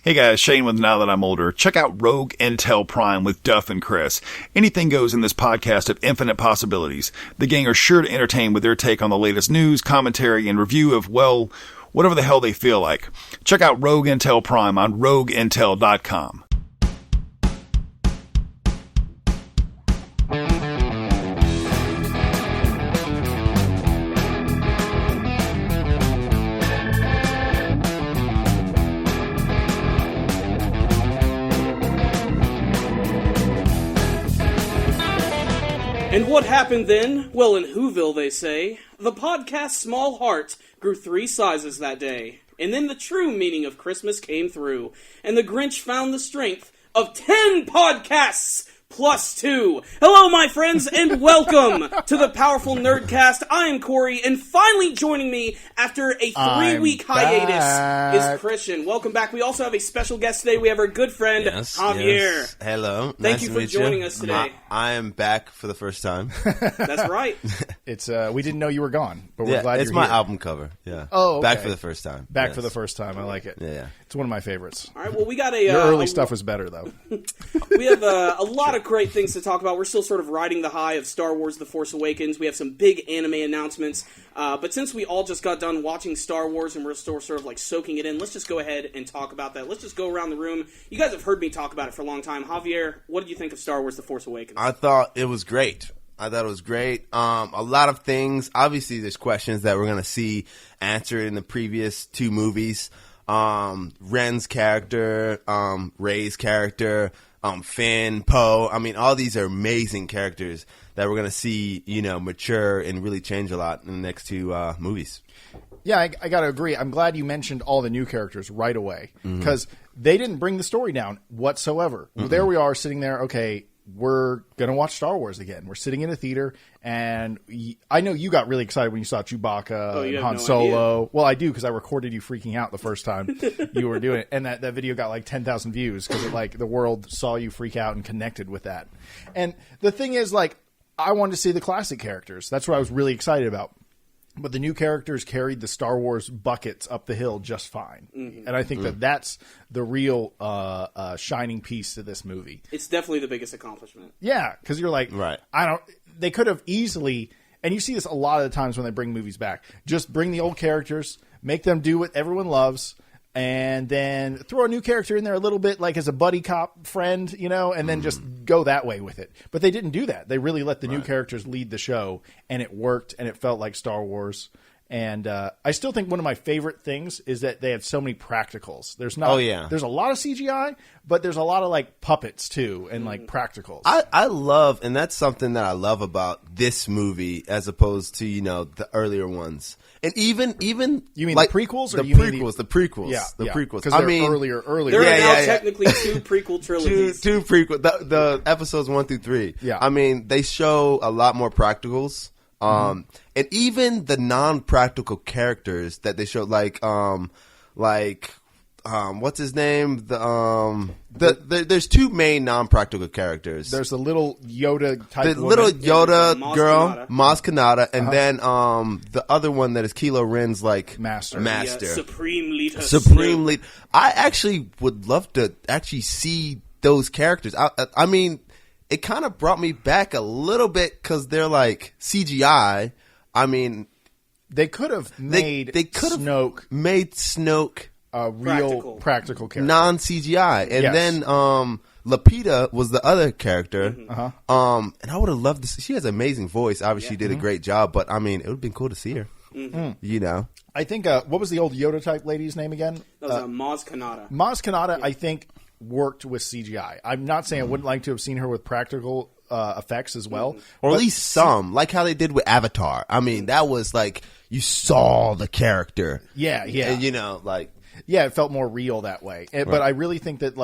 Hey guys, Shane with Now That I'm Older. Check out Rogue Intel Prime with Duff and Chris. Anything goes in this podcast of infinite possibilities. The gang are sure to entertain with their take on the latest news, commentary, and review of, well, whatever the hell they feel like. Check out Rogue Intel Prime on rogueintel.com. And what happened then? Well, in Whoville, they say, the podcast's small heart grew 3 sizes that day. And then the true meaning of Christmas came through, and the Grinch found the strength of 10 podcasts plus 2. Hello, my friends, and welcome to the powerful Nerdcast. I am Corey, and finally joining me after a 3-week hiatus is Christian. Welcome back. We also have a special guest today. We have our good friend, Javier. Yes. Hello. Thank you for joining us today. I am back for the first time. That's right. It's we didn't know you were gone, but we're glad you're here. It's my album cover. Yeah. Oh, okay. Back for the first time. Back for the first time. I like it. Yeah. It's one of my favorites. All right. Well, we got a your early stuff was better though. We have a lot of great things to talk about. We're still sort of riding the high of Star Wars: The Force Awakens. We have some big anime announcements. But since we all just got done watching Star Wars and we're still sort of like soaking it in, let's just go ahead and talk about that. Let's just go around the room. You guys have heard me talk about it for a long time. Javier, what did you think of Star Wars: The Force Awakens? I thought it was great. A lot of things. Obviously, there's questions that we're going to see answered in the previous 2 movies. Ren's character, Rey's character, Finn, Poe. I mean, all these are amazing characters that we're going to see, mature and really change a lot in the next 2 movies. Yeah, I got to agree. I'm glad you mentioned all the new characters right away because they didn't bring the story down whatsoever. Well, there we are sitting there. Okay, we're going to watch Star Wars again. We're sitting in a theater, and I know you got really excited when you saw Chewbacca and Han Solo. Idea. Well, I do because I recorded you freaking out the first time you were doing it, and that video got like 10,000 views because the world saw you freak out and connected with that. And the thing is, I wanted to see the classic characters. That's what I was really excited about. But the new characters carried the Star Wars buckets up the hill just fine. Mm-hmm. And I think that's the real shining piece to this movie. It's definitely the biggest accomplishment. Yeah, because you're like, right. They could have easily, and you see this a lot of the times when they bring movies back, just bring the old characters, make them do what everyone loves, and then throw a new character in there a little bit like as a buddy cop friend, and then just go that way with it. But they didn't do that. They really let the new characters lead the show, and it worked, and it felt like Star Wars. And I still think one of my favorite things is that they have so many practicals. There's a lot of CGI, but there's a lot of puppets too and practicals. I love, and that's something that I love about this movie as opposed to the earlier ones. And even you mean the prequels? Or the prequels, the prequels, yeah, the prequels. Because they're earlier. There are now technically 2 prequel trilogies. Two prequel, the episodes 1 through 3. Yeah, I mean they show a lot more practicals. And even the non-practical characters that they showed, what's his name? There's 2 main non-practical characters. There's the little Yoda type. The little Yoda girl, Maz Kanata, and then the other one that is Kylo Ren's master, Supreme Leader. Supreme Leader. I actually would love to actually see those characters. I mean. It kind of brought me back a little bit because they're CGI. I mean, they could have made Snoke a real practical character, non-CGI, and then Lapita was the other character. And I would have loved to see. She has an amazing voice. Obviously, she did a great job. But I mean, it would have been cool to see her. I think what was the old Yoda type lady's name again? That was Maz Kanata. Maz Kanata, I think, worked with CGI. I'm not saying I wouldn't like to have seen her with practical effects as well. Or at least some, like how they did with Avatar. I mean, that was you saw the character. Yeah. And, yeah, it felt more real that way. But I really think that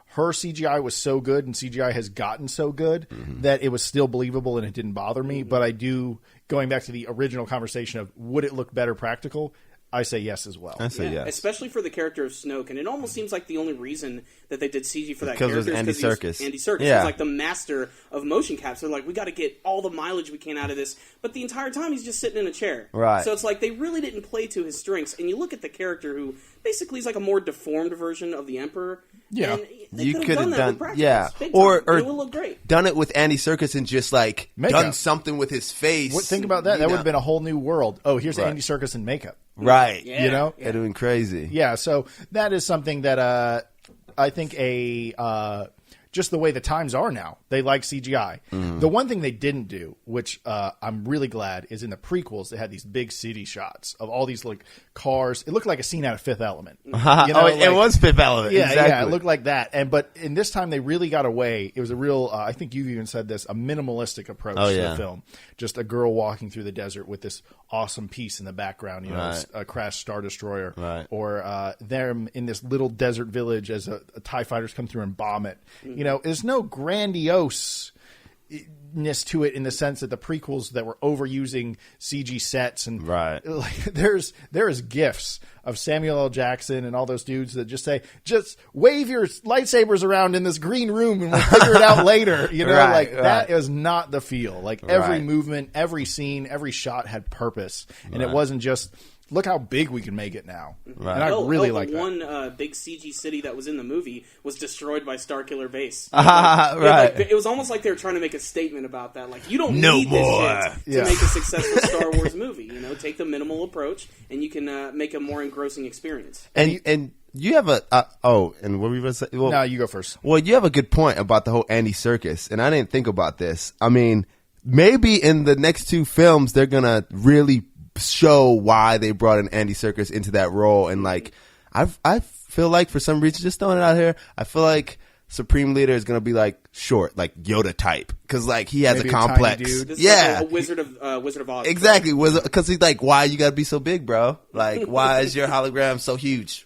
her CGI was so good and CGI has gotten so good that it was still believable and it didn't bother me. But I do, going back to the original conversation of would it look better practical, I say yes as well. I say yes. Especially for the character of Snoke, and it almost seems like the only reason that they did CG for that Because character it was is because Andy Serkis. Yeah. He's like the master of motion caps. They're like, we got to get all the mileage we can out of this, but the entire time he's just sitting in a chair. Right. So it's like they really didn't play to his strengths. And you look at the character who basically is like a more deformed version of the Emperor. Yeah. and they You could could have have done that done, with yeah, practicals, big or time. It would look great. Done it with Andy Serkis and just like Makeup. done something with his face. Think about that. That would have been a whole new world. Oh, here's Andy Serkis in makeup. right. Yeah. You know? It'd have been crazy. Yeah, so that is something that I think just the way the times are now, they like CGI. The one thing they didn't do, which I'm really glad, is in the prequels they had these big city shots of all these like cars. It looked like a scene out of Fifth Element. You know, it was Fifth Element. Yeah, exactly. yeah, it looked like that. But in this time they really got away. It was a real, I think you've even said this, a minimalistic approach to the film. Just a girl walking through the desert with this awesome piece in the background, you know, a crashed Star Destroyer, or them in this little desert village as a TIE fighters come through and bomb it. You know, there's no grandioseness to it in the sense that the prequels that were overusing CG sets and like, there is gifs of Samuel L. Jackson and all those dudes that just say, just wave your lightsabers around in this green room and we'll figure it out later. You know, that is not the feel. Like every movement, every scene, every shot had purpose, and it wasn't just, look how big we can make it now. And I really like that. One big CG city that was in the movie was destroyed by Starkiller Base. It was almost like they were trying to make a statement about that. Like, you don't need this shit to make a successful Star Wars movie. You know, take the minimal approach, and you can make a more engrossing experience. And you have a and what were we going to say? Well, no, you go first. Well, you have a good point about the whole Andy Serkis, and I didn't think about this. I mean, maybe in the next two films they're gonna really show why they brought in Andy Serkis into that role, and like I feel like for some reason, just throwing it out here, I feel like Supreme Leader is gonna be like short, like Yoda type, because like he has maybe a complex, This is like a Wizard of Oz, exactly, because he's like, why you gotta be so big, bro? Like, why is your hologram so huge?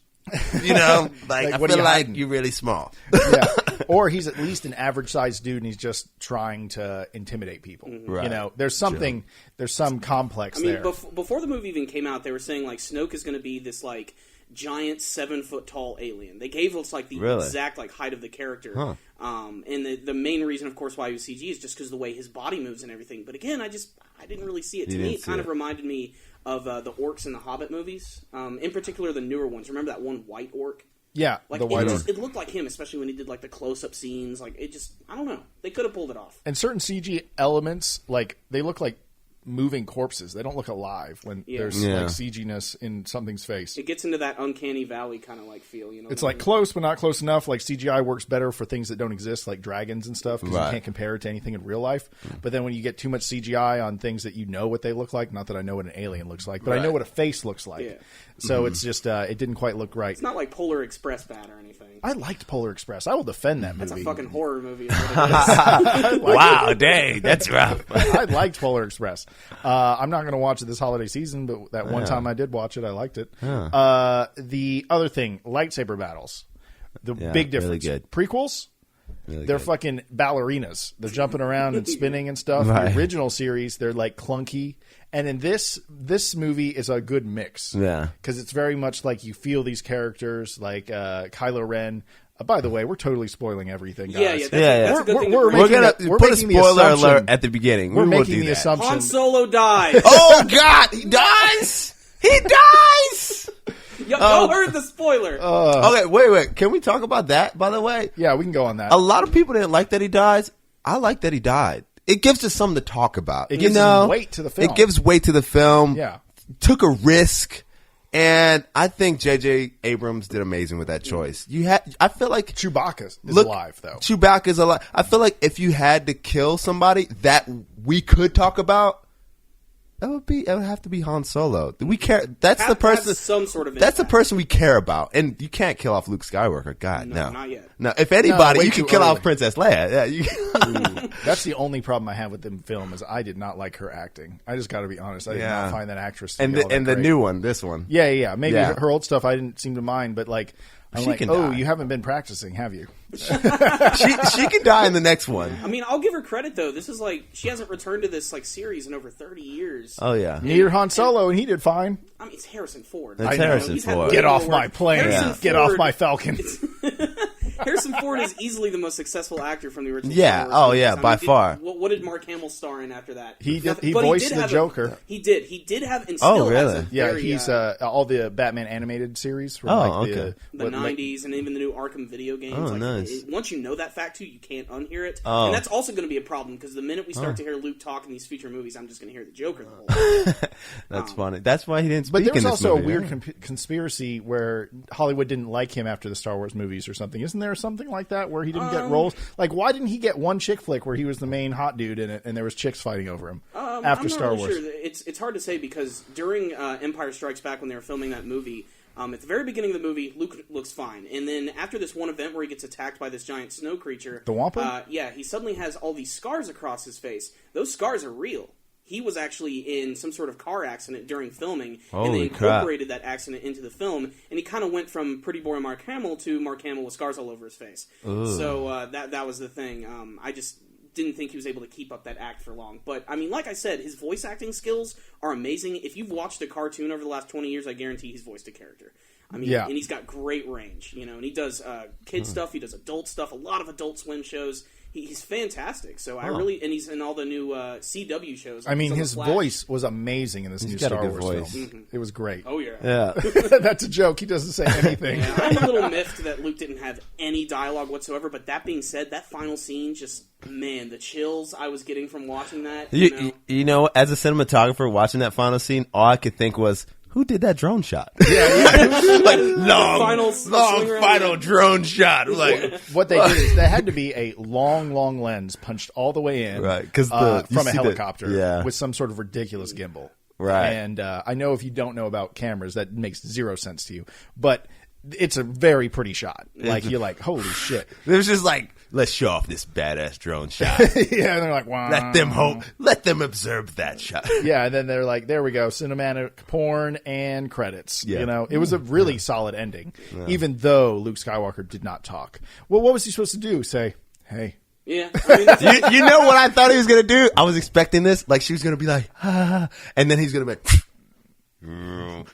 You know, like I feel like you're really small. Yeah, or he's at least an average sized dude, and he's just trying to intimidate people. You know, there's something, there's some complex there. Before the movie even came out, they were saying like Snoke is going to be this like giant 7-foot tall alien. They gave us like the exact like height of the character. And the main reason, of course, why he was CG is just because of the way his body moves and everything. But again, I didn't really see it. To me, it kind of reminded me of the orcs in the Hobbit movies, in particular the newer ones. Remember that one white orc? Yeah, like the white orc. It looked like him, especially when he did like the close-up scenes. Like it just, I don't know, they could have pulled it off. And certain CG elements, like they look like moving corpses. They don't look alive when there's like CG-ness in something's face. It gets into that uncanny valley kind of like feel, you know. It's like close but not close enough. Like CGI works better for things that don't exist, like dragons and stuff, because you can't compare it to anything in real life. But then when you get too much CGI on things that you know what they look like, not that I know what an alien looks like, but I know what a face looks like. Yeah. So it's just it didn't quite look right. It's not like Polar Express bad or anything. I liked Polar Express. I will defend that movie. That's a fucking horror movie. Is what it is. Wow, dang, that's rough. I liked Polar Express. I'm not going to watch it this holiday season, but that one time I did watch it, I liked it. The other thing, lightsaber battles. The big difference. Really good. Prequels, they're fucking ballerinas. They're jumping around and spinning and stuff. Right. The original series, they're like clunky. And in this movie is a good mix. Yeah. Because it's very much like you feel these characters, like Kylo Ren. By the way, we're totally spoiling everything, guys. That's a good thing. We're going to put a spoiler alert at the beginning. We're making the assumption. Han Solo dies. Oh, God, he dies? He dies! Y'all heard the spoiler. Okay, wait. Can we talk about that, by the way? Yeah, we can go on that. A lot of people didn't like that he dies. I like that he died. It gives us something to talk about. It gives weight to the film. It gives weight to the film. Yeah. Took a risk. And I think J.J. Abrams did amazing with that choice. I feel like Chewbacca is alive, though. Chewbacca's alive. I feel like if you had to kill somebody that we could talk about, it would have to be Han Solo. We care. That's the person. Some sort of. That's the person we care about, and you can't kill off Luke Skywalker. God, no, not yet. No, if anybody, you can kill off Princess Leia. Yeah, that's the only problem I have with the film is I did not like her acting. I just got to be honest. I did not find that actress. To and the new one, this one. Yeah. Maybe her old stuff I didn't seem to mind, but like I'm She like, can oh, die. you haven't been practicing, have you? She can die in the next one. I mean, I'll give her credit though. This is like she hasn't returned to this like series in over 30 years. Oh yeah. Neither Han Solo, and he did fine. I mean, it's Harrison Ford. It's I know, Harrison he's had Ford. way Get more off my work. plane. Harrison Get Ford- off my Falcon. Harrison Ford is easily the most successful actor from the original. Yeah. Star Wars Oh, yeah, movies. by far. What did Mark Hamill star in after that? He Nothing. But voiced did the have Joker. He did have. And Oh, still has really? a Yeah, very, he's all the Batman animated series from okay. the 90s and even the new Arkham video games. Oh, nice. Once you know that fact too, you can't unhear it. Oh. And that's also going to be a problem because the minute we start to hear Luke talk in these future movies, I'm just going to hear the Joker the whole time. That's funny. That's why he didn't speak But there was in this also movie, a weird right? conspiracy where Hollywood didn't like him after the Star Wars movies or something. Isn't there something like that where he didn't get roles? Like, why didn't he get one chick flick where he was the main hot dude in it and there was chicks fighting over him after I'm Star not Wars? really sure. It's hard to say because during Empire Strikes Back when they were filming that movie, at the very beginning of the movie, Luke looks fine, and then after this one event where he gets attacked by this giant snow creature, The Wampa? he suddenly has all these scars across his face. Those scars are real. He was actually in some sort of car accident during filming, and they Holy crap. incorporated that accident into the film, and he kind of went from pretty boy Mark Hamill to Mark Hamill with scars all over his face. So that was the thing. I just didn't think he was able to keep up that act for long. But, I mean, like I said, his voice acting skills are amazing. If you've watched a cartoon over the last 20 years, I guarantee he's voiced a character. I mean, Yeah. and he's got great range, and he does kid stuff, he does adult stuff, a lot of Adult Swim shows. He's fantastic. So I really, and he's in all the new CW shows. I mean, He's on The his Flash. voice was amazing in this new got a Star good Wars voice. film. It was great. Oh, yeah. Yeah. That's a joke. He doesn't say anything. Yeah, I'm a little miffed that Luke didn't have any dialogue whatsoever, but that being said, that final scene just, man, the chills I was getting from watching that. You know, as a cinematographer watching that final scene, all I could think was, who did that drone shot? Like long final drone shot. Like What they did is they had to be a long lens punched all the way in, Right, 'cause you from a see helicopter with some sort of ridiculous gimbal. Right. And I know if you don't know about cameras, that makes zero sense to you, but it's a very pretty shot. Like you're like, holy shit! it was just like, let's show off this badass drone shot. Yeah, and they're like, wow. Let them observe that shot. Yeah, and then they're like, there we go, cinematic porn and credits. Yeah. You know, it was a really solid ending, even though Luke Skywalker did not talk. Well, what was he supposed to do? Say, hey. Yeah. I mean, that's You know what I thought he was gonna do? I was expecting this. Like she was gonna be like, ah, and then he's gonna be like,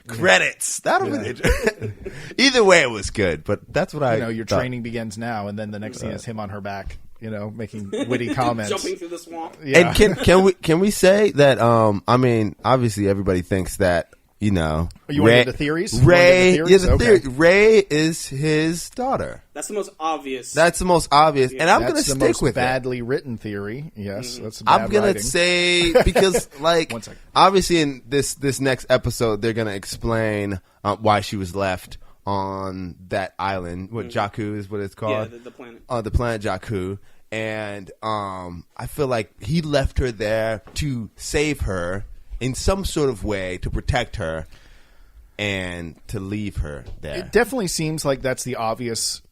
credits. That'll be it. Either way, it was good. But that's what I. You know, your thought. training begins now, and then the next thing is him on her back, you know, making witty comments. jumping through the swamp. Yeah. And can we say that? I mean, obviously, everybody thinks that. You know, You want to get the theories? You wanna Ray, get the theories? Okay. Ray is his daughter. That's the most obvious. That's the most obvious, and I'm going to That's the stick most with it. badly written theory. Yes, that's bad I'm gonna writing. say because, like, One second. obviously in this next episode, they're gonna explain why she was left on that island. What Jakku is what it's called? the planet. The planet Jakku, and I feel like he left her there to save her in some sort of way to protect her and to leave her there. It definitely seems like that's the obvious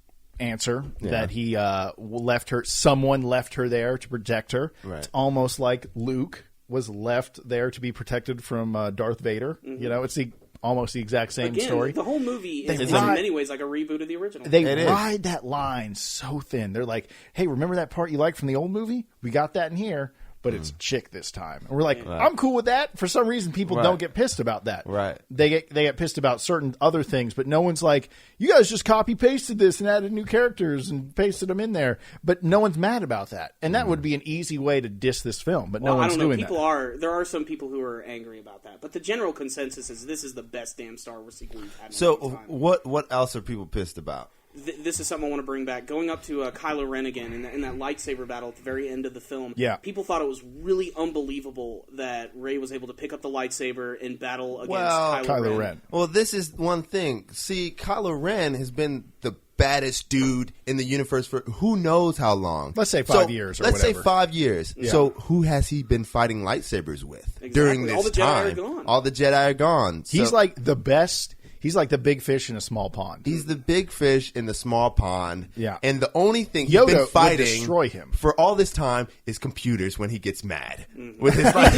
answer, that he left her. Someone left her there to protect her. Right. It's almost like Luke was left there to be protected from Darth Vader. You know, it's almost the exact same Again, story. the whole movie is in ride- many ways like a reboot of the original. They It is. ride that line so thin. They're like, "Hey, remember that part you liked from the old movie? We got that in here." But it's chick this time. And we're like, I'm cool with that. For some reason, people don't get pissed about that. Right. They get pissed about certain other things, but no one's like, you guys just copy-pasted this and added new characters and pasted them in there. But no one's mad about that. And that would be an easy way to diss this film, but no I one's don't know. doing People that. there are some people who are angry about that, but the general consensus is this is the best damn Star Wars sequel we've had in a So long time. what else are people pissed about? This is something I want to bring back. Going up to Kylo Ren again in that lightsaber battle at the very end of the film. Yeah. People thought it was really unbelievable that Rey was able to pick up the lightsaber and battle against Well, Kylo Ren. Well, this is one thing. See, Kylo Ren has been the baddest dude in the universe for who knows how long. Let's say 5 years or let's whatever. say 5 years. So who has he been fighting lightsabers with during this All the Jedi time? are gone. All the Jedi are gone. He's So- like the best He's like the big fish in a small pond. He's the big fish in the small pond. Yeah. And the only thing Yoda he's been fighting would destroy him. for all this time is computers when he gets mad. With his like,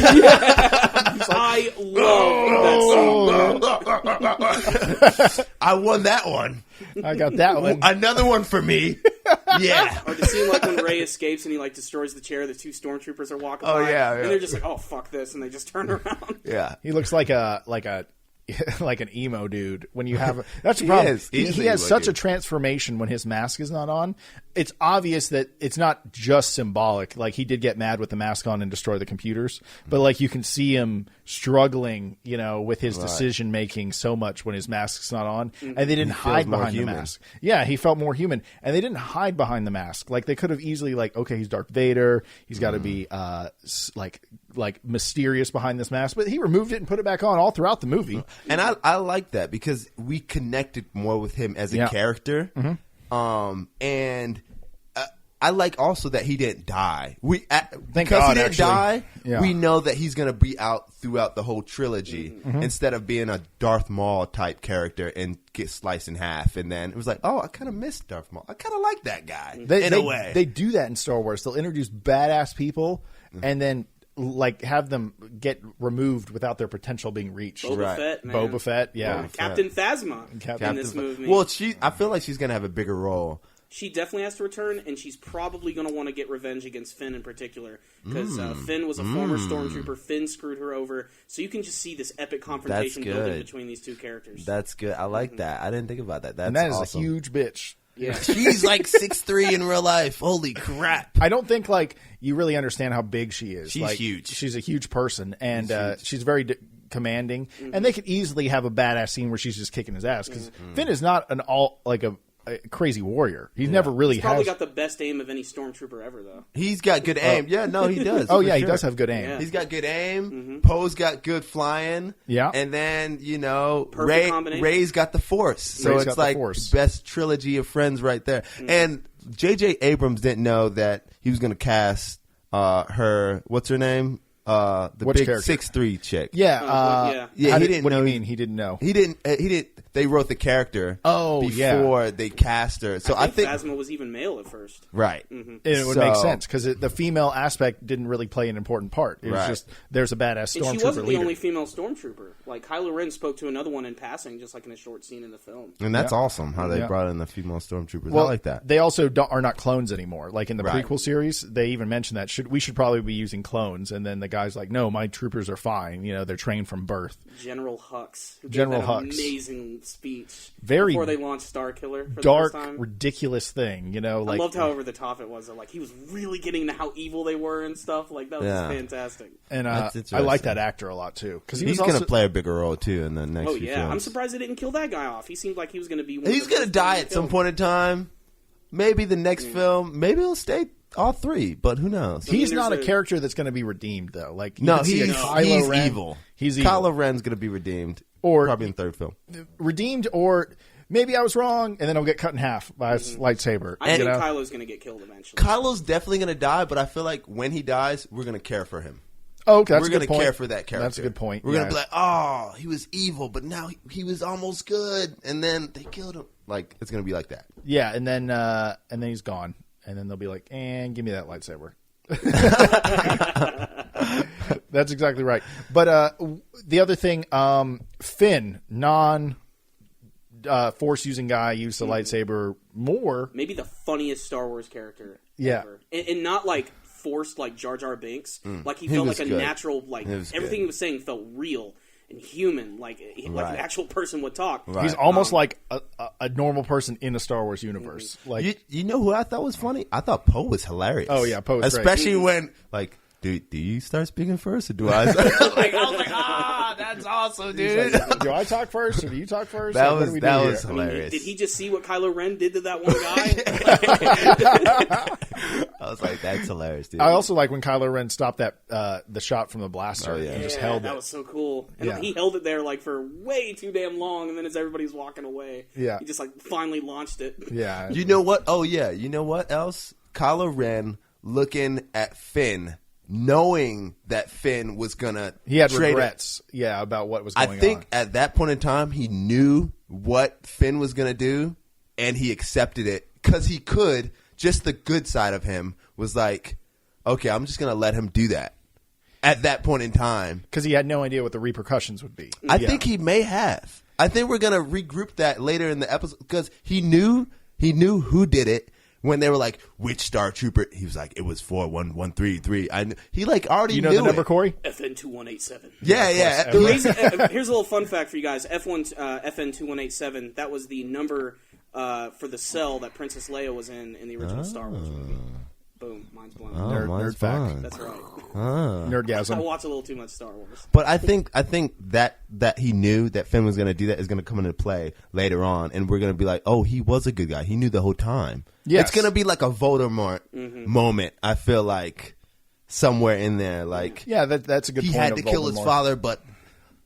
I love that scene. I won that one. I got that one. Another one for me. Yeah. Or the scene like when Rey escapes and he like destroys the chair, the two stormtroopers are walking Oh, by, yeah, and yeah. they're just like, "Oh fuck this," and they just turn around. Yeah. He looks like a like an emo dude. When you have that's the He problem. is. He is He an has emo such dude. a transformation when his mask is not on. It's obvious that it's not just symbolic. Like he did get mad with the mask on and destroy the computers, but like you can see him struggling, with his decision making so much when his mask's not on, and they didn't hide more behind human. the mask. Yeah, he felt more human, and they didn't hide behind the mask. Like they could have easily okay, he's Darth Vader. He's got to be like mysterious behind this mask, but he removed it and put it back on all throughout the movie. And I like that because we connected more with him as a character. And I like also that he didn't die. Because God, he didn't actually. die, Yeah. we know that he's going to be out throughout the whole trilogy instead of being a Darth Maul type character and get sliced in half. And then it was like, oh, I kind of missed Darth Maul. I kind of like that guy in a way. They do that in Star Wars. They'll introduce badass people and then have them get removed without their potential being reached. Boba Fett, man. Boba Fett, yeah. Captain Phasma in this movie. Well, I feel like she's going to have a bigger role. She definitely has to return, and she's probably going to want to get revenge against Finn in particular. Because Finn was a former stormtrooper. Finn screwed her over. So you can just see this epic confrontation That's building good. between these two characters. That's good. I like that. I didn't think about that. That's And that is awesome. a huge bitch. Yeah. She's like 6'3" in real life. Holy crap. I don't think you really understand how big she is. She's huge. She's a huge person, and she's very commanding. And they could easily have a badass scene where she's just kicking his ass because Finn is not a crazy warrior. He's never really He's probably has. got the best aim of any stormtrooper ever, though. He's got good aim. Yeah, no, he does. Oh for yeah, he sure. does have good aim. Yeah. He's got good aim. Poe's got good flying. Yeah. And then, Perfect combination. Ray's got the Force. So Rey's it's got the like Force. best trilogy of friends right there. And J.J. Abrams didn't know that he was going to cast her, what's her name? The Which big character? 6'3" chick. Yeah. Yeah, he didn't What do know. you mean he didn't know? He didn't. They wrote the character. Oh, before they cast her. So I think Phasma was even male at first. right. It would make sense because the female aspect didn't really play an important part. It was Right. just there's a badass And she stormtrooper wasn't the leader. only female stormtrooper. Like, Kylo Ren spoke to another one in passing, just like in a short scene in the film. And that's awesome how they Yeah. brought in the female stormtroopers. Well, I like that. They also are not clones anymore. Like in the Right. prequel series, they even mentioned that we should probably be using clones. And then the guy's like, "No, my troopers are fine. They're trained from birth." General Hux. Who General gave that Hux. amazing speech Very before they launched Starkiller for Dark, the first time. ridiculous thing. I loved how over the top it was. Like, he was really getting to how evil they were and stuff. Like, that was Yeah. fantastic. And That's I interesting. like that actor a lot too because He's going to play a bigger role too in the next Oh, few yeah. films. I'm surprised they didn't kill that guy off. He seemed like he was going to be one He's of the going to first die ones at some killed. point in time. Maybe the next film. Maybe he'll stay all three, but who knows? He's there's not a a- character that's going to be redeemed though. Like you No, could see a he's Kylo Ren. evil. He's evil. Kylo Ren's going to be redeemed, Or- probably in the third film. Redeemed, or maybe I was wrong, and then he'll get cut in half by a lightsaber. I think you know? Kylo's going to get killed eventually. Kylo's definitely going to die, but I feel like when he dies, we're going to care for him. Oh, okay, that's We're a going good to point. care for that character. That's a good point. We're going Yeah. to be like, oh, he was evil, but now he was almost good, and then they killed him. Like, it's going to be like that. Yeah, and then he's gone, and then they'll be like, "And give me that lightsaber." That's exactly right. But the other thing, Finn, Force using guy, used the lightsaber more. Maybe the funniest Star Wars character Yeah. ever. And not like forced like Jar Jar Binks. Like he He felt was like a good. natural, like He was everything good. he was saying felt real and human, like an Right. actual person would talk. Right. He's almost like a normal person in a Star Wars universe. Like You know who I thought was funny? I thought Poe was hilarious. Oh, yeah, Poe was great. Especially when, like, do you start speaking first or do I? I was like, that's awesome, dude. do I talk first or do you talk first? That Like, what was do we that do was here? hilarious. Did he just see what Kylo Ren did to that one guy? I was like, that's hilarious, dude. I also like when Kylo Ren stopped that the shot from the blaster Oh, yeah. and just Yeah, held that it. was so cool. And Yeah. he held it there like for way too damn long, and then as everybody's walking away, Yeah. he just like finally launched it. Yeah, You know what? Oh yeah, you know what else? Kylo Ren looking at Finn knowing that Finn was gonna. He had trade regrets, about what was going on. I think at that point in time, he knew what Finn was gonna do, and he accepted it because he could. Just the good side of him was like, okay, I'm just gonna let him do that. At that point in time, because he had no idea what the repercussions would be. I think he may have. I think we're gonna regroup that later in the episode because he knew who did it when they were like, which Star Trooper? He was like, it was 41133. He like already knew the number, it. Corey? FN 2187. Yeah. The reason, here's a little fun fact for you guys. FN 2187. That was the number for the cell that Princess Leia was in the original Star Wars movie. Boom, mind's blown. Nerd fact. That's right. Nerdgasm. I watch a little too much Star Wars. But I think that he knew that Finn was going to do that is going to come into play later on, and we're going to be like, oh, he was a good guy. He knew the whole time. Yes. It's going to be like a Voldemort moment. I feel like somewhere in there, like that's a good point. He had to kill his father, but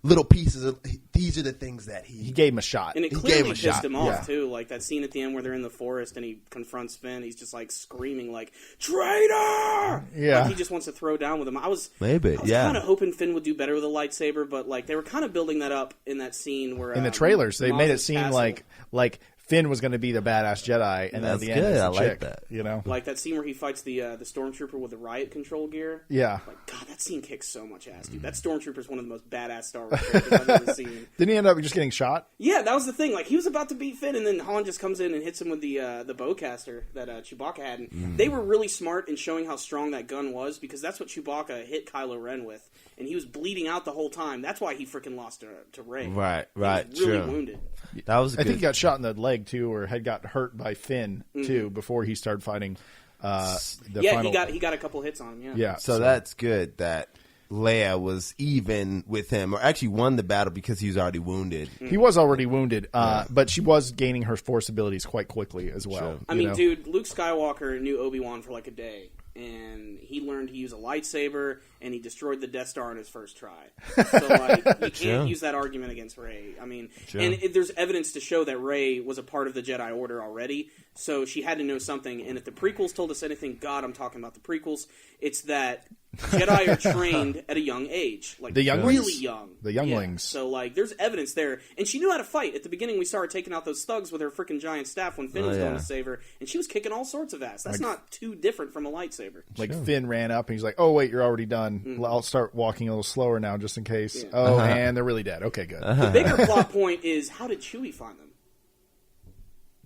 little pieces. These are the things that he gave him a shot, and it clearly pissed him off too. Like that scene at the end where they're in the forest and he confronts Finn. He's just like screaming like traitor. Yeah, like he just wants to throw down with him. I was kind of hoping Finn would do better with a lightsaber, but like they were kind of building that up in that scene where in the trailers they made it seem like Finn was going to be the badass Jedi, and then at the end, it's the chick, like that. You know, like that scene where he fights the stormtrooper with the riot control gear. Yeah, like God, that scene kicks so much ass, dude. That stormtrooper is one of the most badass Star Wars characters I've ever seen. Didn't he end up just getting shot? Yeah, that was the thing. Like he was about to beat Finn, and then Han just comes in and hits him with the bowcaster that Chewbacca had. And they were really smart in showing how strong that gun was because that's what Chewbacca hit Kylo Ren with, and he was bleeding out the whole time. That's why he freaking lost to Rey. Right, he was really wounded. That was. I think he got shot in the leg too, or had got hurt by Finn too before he started fighting. Final... he got a couple hits on him. Yeah. So that's good that Leia was even with him, or actually won the battle because he was already wounded. He was already wounded, but she was gaining her Force abilities quite quickly as well. Sure. I mean, dude, Luke Skywalker knew Obi-Wan for like a day. And he learned to use a lightsaber, and he destroyed the Death Star on his first try. So, like, you can't use that argument against Rey. I mean, and there's evidence to show that Rey was a part of the Jedi Order already, so she had to know something. And if the prequels told us anything, God, I'm talking about the prequels, it's that Jedi are trained at a young age. Like, the younglings? Really young. The younglings. Yeah. So, like, there's evidence there. And she knew how to fight. At the beginning, we saw her taking out those thugs with her freaking giant staff when Finn was going to save her, and she was kicking all sorts of ass. That's not too different from a lightsaber. Like Finn ran up and he's like, "Oh wait, you're already done. I'll start walking a little slower now, just in case." Yeah. Oh, and they're really dead. Okay, good. The bigger plot point is how did Chewie find them?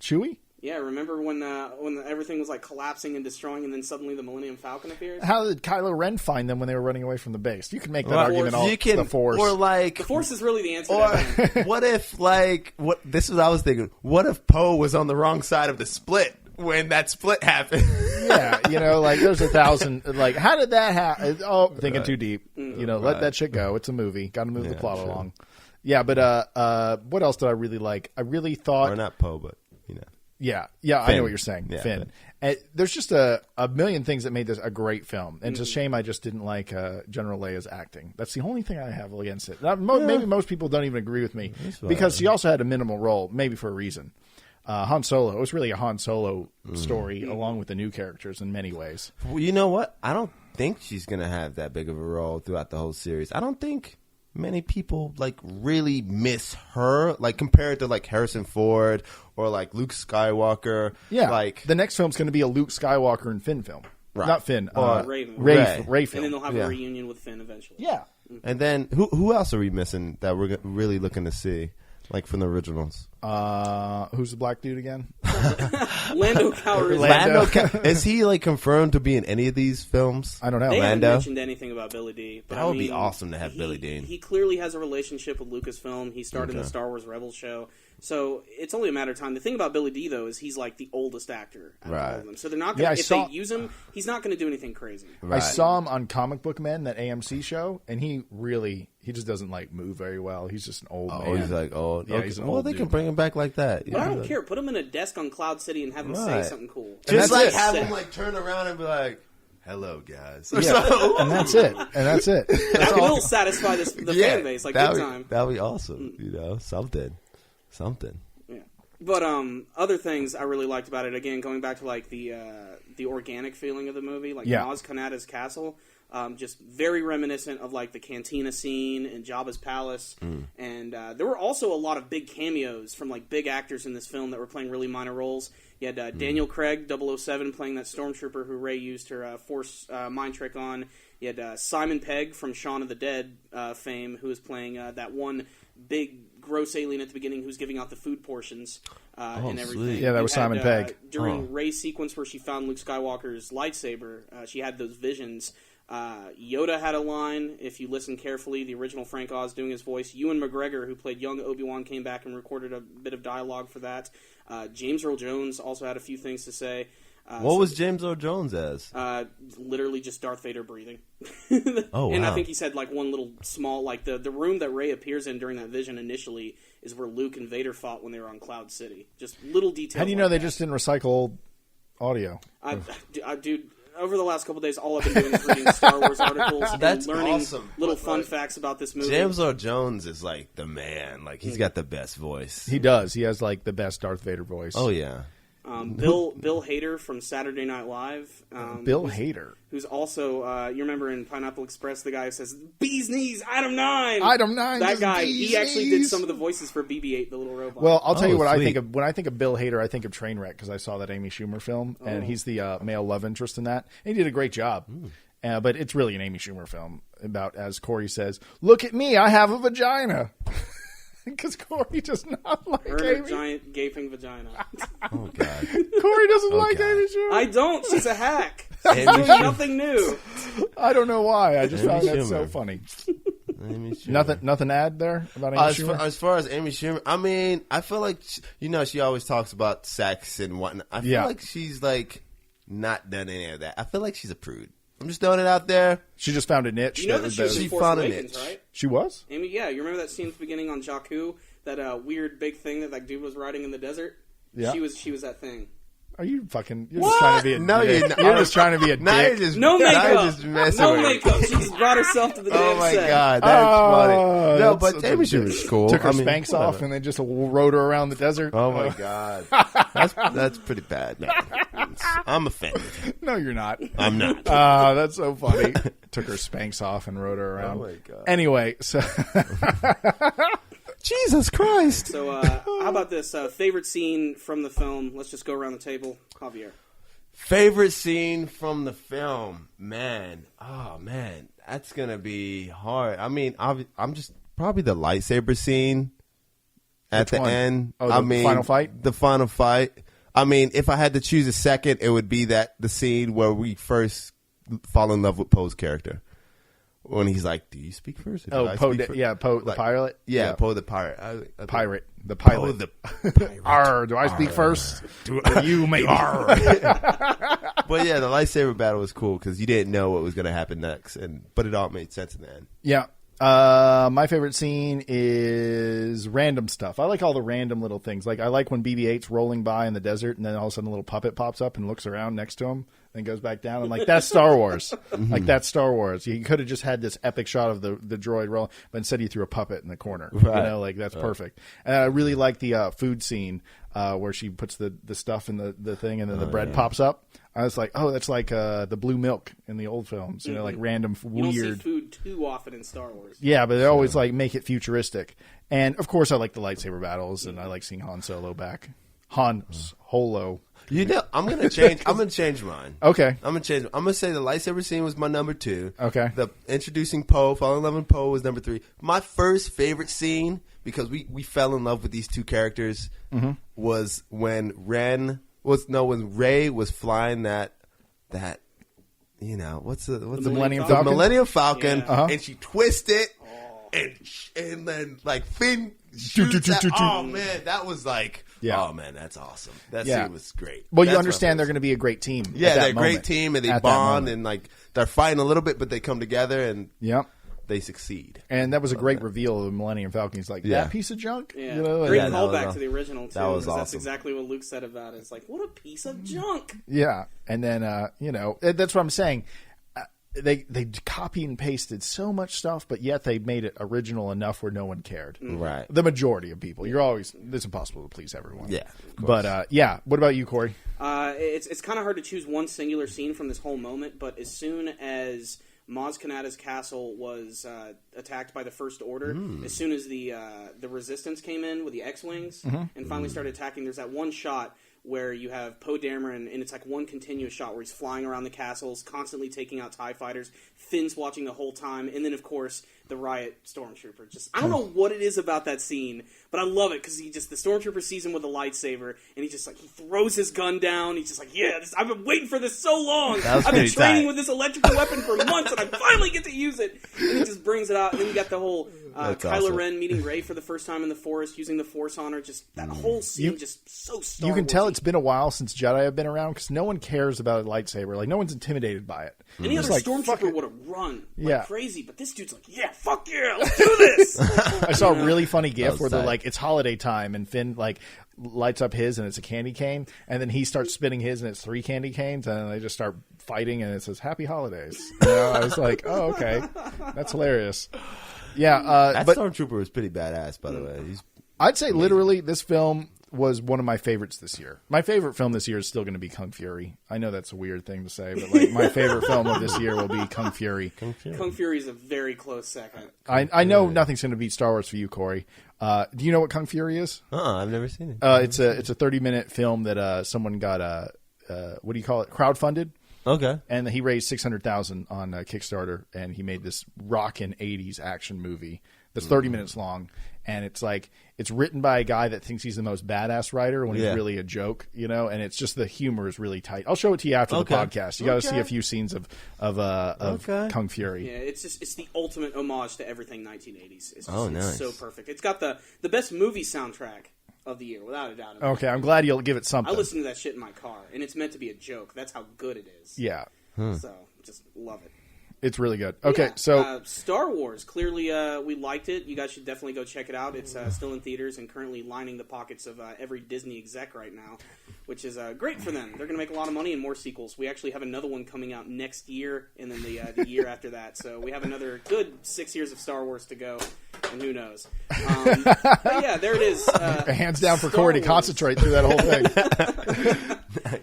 Chewie? Yeah, remember when everything was like collapsing and destroying, and then suddenly the Millennium Falcon appears? How did Kylo Ren find them when they were running away from the base? You can make that argument. The Force, or like the Force is really the answer. Or what if this is what I was thinking? What if Poe was on the wrong side of the split when that split happened? Yeah, like there's 1,000. Like, how did that happen? Oh, thinking too deep. Let that shit go. It's a movie. Got to move the plot along. Yeah, but what else did I really like? I really thought, or not Poe, but Yeah, Finn. I know what you're saying, Yeah, Finn. There's just a million things that made this a great film. And it's a shame I just didn't like General Leia's acting. That's the only thing I have against it. Maybe most people don't even agree with me because she also had a minimal role, maybe for a reason. Han Solo, it was really a Han Solo story along with the new characters in many ways. Well, you know what? I don't think she's going to have that big of a role throughout the whole series. I don't think many people really miss her, compared to Harrison Ford or Luke Skywalker. Yeah, the next film's going to be a Luke Skywalker and Finn film, not Finn, Rey film, and then they'll have a reunion with Finn eventually. Yeah, and then who else are we missing that we're really looking to see, from the originals? Who's the black dude again? Lando Calrissian. Lando is he confirmed to be in any of these films? I don't know. They haven't mentioned anything about Billy D. But that would be awesome to have Billy D. He clearly has a relationship with Lucasfilm. He started the Star Wars Rebels show. So it's only a matter of time. The thing about Billy D, though, is he's the oldest actor out of all of them. So they're not going to, if they use him, he's not going to do anything crazy. Right. I saw him on Comic Book Men, that AMC show, and he just doesn't move very well. He's just an old man. Oh, he's old. Yeah, he's an old they dude. can bring him back like that. But I don't care. Put him in a desk on Cloud City and have him say something cool. Just have him turn around and be like, "Hello, guys." And that's it. That will satisfy the fan base. Good time. That would be awesome. Something. Yeah. But other things I really liked about it, again, going back to like the organic feeling of the movie, like Maz Kanata's castle, just very reminiscent of like the cantina scene in Jabba's palace. And there were also a lot of big cameos from like big actors in this film that were playing really minor roles. You had Daniel Craig, 007, playing that stormtrooper who Rey used her force mind trick on. You had Simon Pegg from Shaun of the Dead fame, who was playing that one big gross alien at the beginning who's giving out the food portions and everything. Sweet. Yeah, that was Simon Pegg. During Rey's sequence where she found Luke Skywalker's lightsaber, she had those visions. Yoda had a line, if you listen carefully, the original Frank Oz doing his voice. Ewan McGregor, who played young Obi-Wan, came back and recorded a bit of dialogue for that. James Earl Jones also had a few things to say. What was James Earl Jones as? Literally just Darth Vader breathing. Oh, wow. And I think he said like one little small, like the room that Rey appears in during that vision initially is where Luke and Vader fought when they were on Cloud City. Just little details. How do you like know they that. just didn't recycle old audio? Dude, over the last couple of days, all I've been doing is reading Star Wars articles That's and learning awesome. little fun facts about this movie. James Earl Jones is like the man. Like he's got the best voice. He does. He has like the best Darth Vader voice. Oh yeah. Bill Hader from Saturday Night Live. Bill Hader. Who's also, you remember in Pineapple Express, the guy who says, "Bee's knees, item 9." Item 9. That just guy, bees he actually did knees. some of the voices for BB-8, the little robot. Well, I'll tell you what I sweet. think of when I think of Bill Hader. I think of Trainwreck because I saw that Amy Schumer film, and he's the male love interest in that. And he did a great job. But it's really an Amy Schumer film about, as Corey says, "Look at me, I have a vagina." Because Corey does not like Her Amy. giant gaping vagina. Oh god. Corey doesn't like God. Amy Schumer. I don't. She's a hack. Amy She's doing Schumer. nothing new. I don't know why. I just Amy found that so Schumer. funny. Amy Schumer. Nothing to add there about Amy Schumer? As far as Amy Schumer, I mean, I feel like she always talks about sex and whatnot. I feel like she's like not done any of that. I feel like she's a prude. I'm just throwing it out there. She just found a niche. You know that she was in She Force found a Awakens, niche. right? She was? Amy, yeah, you remember that scene at the beginning on Jakku? That weird big thing that dude was riding in the desert? Yeah. She was that thing. Are you fucking? You're just trying to be a No, dick. you're not. You're just trying to be a Now you're dick. just No now you're makeup. just messing No with me. makeup. She just brought herself to the Oh damn my set. god, that's funny. No, that's but so Amy stupid. Schumer's cool. Took her I mean, Spanx whatever. off and then just rode her around the desert. Oh my god, that's pretty bad. No, I'm offended. No, you're not. I'm not. That's so funny. Took her Spanx off and rode her around. Oh my god. Anyway, so Jesus Christ. So, how about this? Favorite scene from the film? Let's just go around the table. Javier. Favorite scene from the film, man. Oh man, that's gonna be hard. I mean, I'm just probably the lightsaber scene at Which the one? end. Oh, I the mean, final fight? The final fight. I mean, if I had to choose a second, it would be the scene where we first fall in love with Poe's character. When he's like, "Do you speak first?" Or do I Poe, speak first?" Poe the Like, pilot. Yeah, Poe the pirate. Pirate, the Poe pilot. the pirate. Arr, do I speak first? Or you maybe. But yeah, the lightsaber battle was cool because you didn't know what was going to happen next, but it all made sense in the end. Yeah. My favorite scene is random stuff. I like all the random little things. Like I like when BB-8's rolling by in the desert, and then all of a sudden a little puppet pops up and looks around next to him, then goes back down. I'm like, that's Star Wars. Like that's Star Wars. You could have just had this epic shot of the droid roll, but instead you threw a puppet in the corner. Right. You know, like that's perfect. And I really like the food scene where she puts the stuff in the thing, and then the bread pops up. I was like, oh, that's like the blue milk in the old films. You know, like random You don't see weird. food too often in Star Wars. Yeah, but they always like make it futuristic. And of course, I like the lightsaber battles, and I like seeing Han Solo back. Han Holo. You know, I'm gonna change. I'm gonna change mine. Okay. I'm gonna change. I'm gonna say the lightsaber scene was my number 2. Okay. The introducing Poe, falling in love with Poe was number 3. My first favorite scene, because we fell in love with these two characters, was when when Rey was flying that you know what's the Millennium the Falcon? Millennium Falcon, Yeah. and she twisted and then like Finn shoots at, oh man, that was like oh man, that's awesome. That scene was great. Well, That's you my understand they're favorite. going to be a great team. Yeah, at that they're a great moment. team, and they At that bond, moment. and like they're fighting a little bit, but they come together and Yep. they succeed. And that was a great reveal of the Millennium Falcon. He's like, Yeah. that piece of junk? Yeah, You know, great Yeah, that was callback awesome. to the original too. That was 'cause That's awesome. exactly what Luke said about it. It's like, what a piece of junk. Yeah. And then, you know, that's what I'm saying. they copy and pasted so much stuff, but yet they made it original enough where no one cared. Right. The majority of people. It's impossible to please everyone. Yeah. But what about you, Corey? It's kind of hard to choose one singular scene from this whole moment, but as soon as Maz Kanata's castle was attacked by the First Order, as soon as the Resistance came in with the X-Wings and finally started attacking, there's that one shot where you have Poe Dameron, and it's like one continuous shot where he's flying around the castles, constantly taking out TIE fighters, Finn's watching the whole time, and then, of course, the Riot Stormtrooper. I don't know what it is about that scene, but I love it, because the Stormtrooper sees him with a lightsaber, and he throws his gun down, he's just like, yeah, I've been waiting for this so long! I've been training with this electrical weapon for months, and I finally get to use it! And he just brings it out, and then you got the whole Kylo Ren meeting Rey for the first time in the forest, using the Force on her, just that whole scene, just so Star You can tell Wars-y. it's been a while since Jedi have been around, because no one cares about a lightsaber. Like, no one's intimidated by it. Any other It's like, fuck Stormtrooper it. would have run Yeah. crazy, but this dude's like, yeah, fuck yeah, let's do this! I saw a really funny gif was where they're tight. like, it's holiday time, and Finn lights up his, and it's a candy cane, and then he starts spinning his, and it's 3 candy canes, and they just start fighting, and it says Happy Holidays. I was like, oh, okay, that's hilarious. Yeah, That but Stormtrooper was pretty badass, by the way. I'd say literally this film was one of my favorites this year. My favorite film this year is still going to be Kung Fury. I know that's a weird thing to say, but my favorite film of this year will be Kung Fury. Kung Fury is a very close second. I know nothing's going to beat Star Wars for you, Corey. Do you know what Kung Fury is? I've never seen it. It's a 30-minute film that someone got what do you call it? Crowdfunded. Okay. And he raised $600,000 on Kickstarter, and he made this rockin' 80s action movie that's 30 minutes long. And it's written by a guy that thinks he's the most badass writer when he's really a joke, and it's just the humor is really tight. I'll show it to you after the podcast. You got to see a few scenes of Kung Fury. Yeah, it's the ultimate homage to everything 1980s. It's nice. so perfect. It's got the best movie soundtrack of the year, without a doubt. Okay, I'm glad you'll give it something. I listen to that shit in my car, and it's meant to be a joke. That's how good it is. Yeah. So, just love it. It's really good. Okay, Yeah, so Star Wars. Clearly, we liked it. You guys should definitely go check it out. It's still in theaters and currently lining the pockets of every Disney exec right now, which is great for them. They're going to make a lot of money and more sequels. We actually have another one coming out next year, and then the year after that. So we have another good 6 years of Star Wars to go, and who knows? But yeah, there it is. hands down for Star Corey to Wars. concentrate through that whole thing.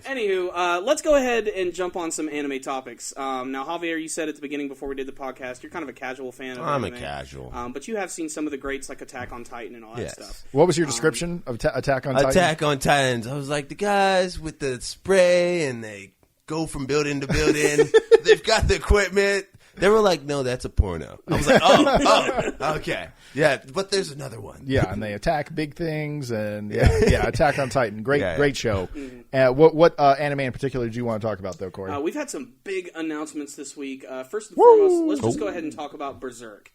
Anywho, let's go ahead and jump on some anime topics. Now, Javier, you said at the beginning before we did the podcast, you're kind of a casual fan of I'm anime. a casual. But you have seen some of the greats like Attack on Titan and all that Yes. stuff. What was your description of Attack on Titan? Attack on Titans. I was like, the guys with the spray and they go from building to building. They've got the equipment. They were like, no, that's a porno. I was like, oh, okay. Yeah, but there's another one. Yeah, and they attack big things, and yeah, Attack on Titan, great show. Mm-hmm. What anime in particular do you want to talk about, though, Corey? We've had some big announcements this week. First and foremost, let's just go ahead and talk about Berserk.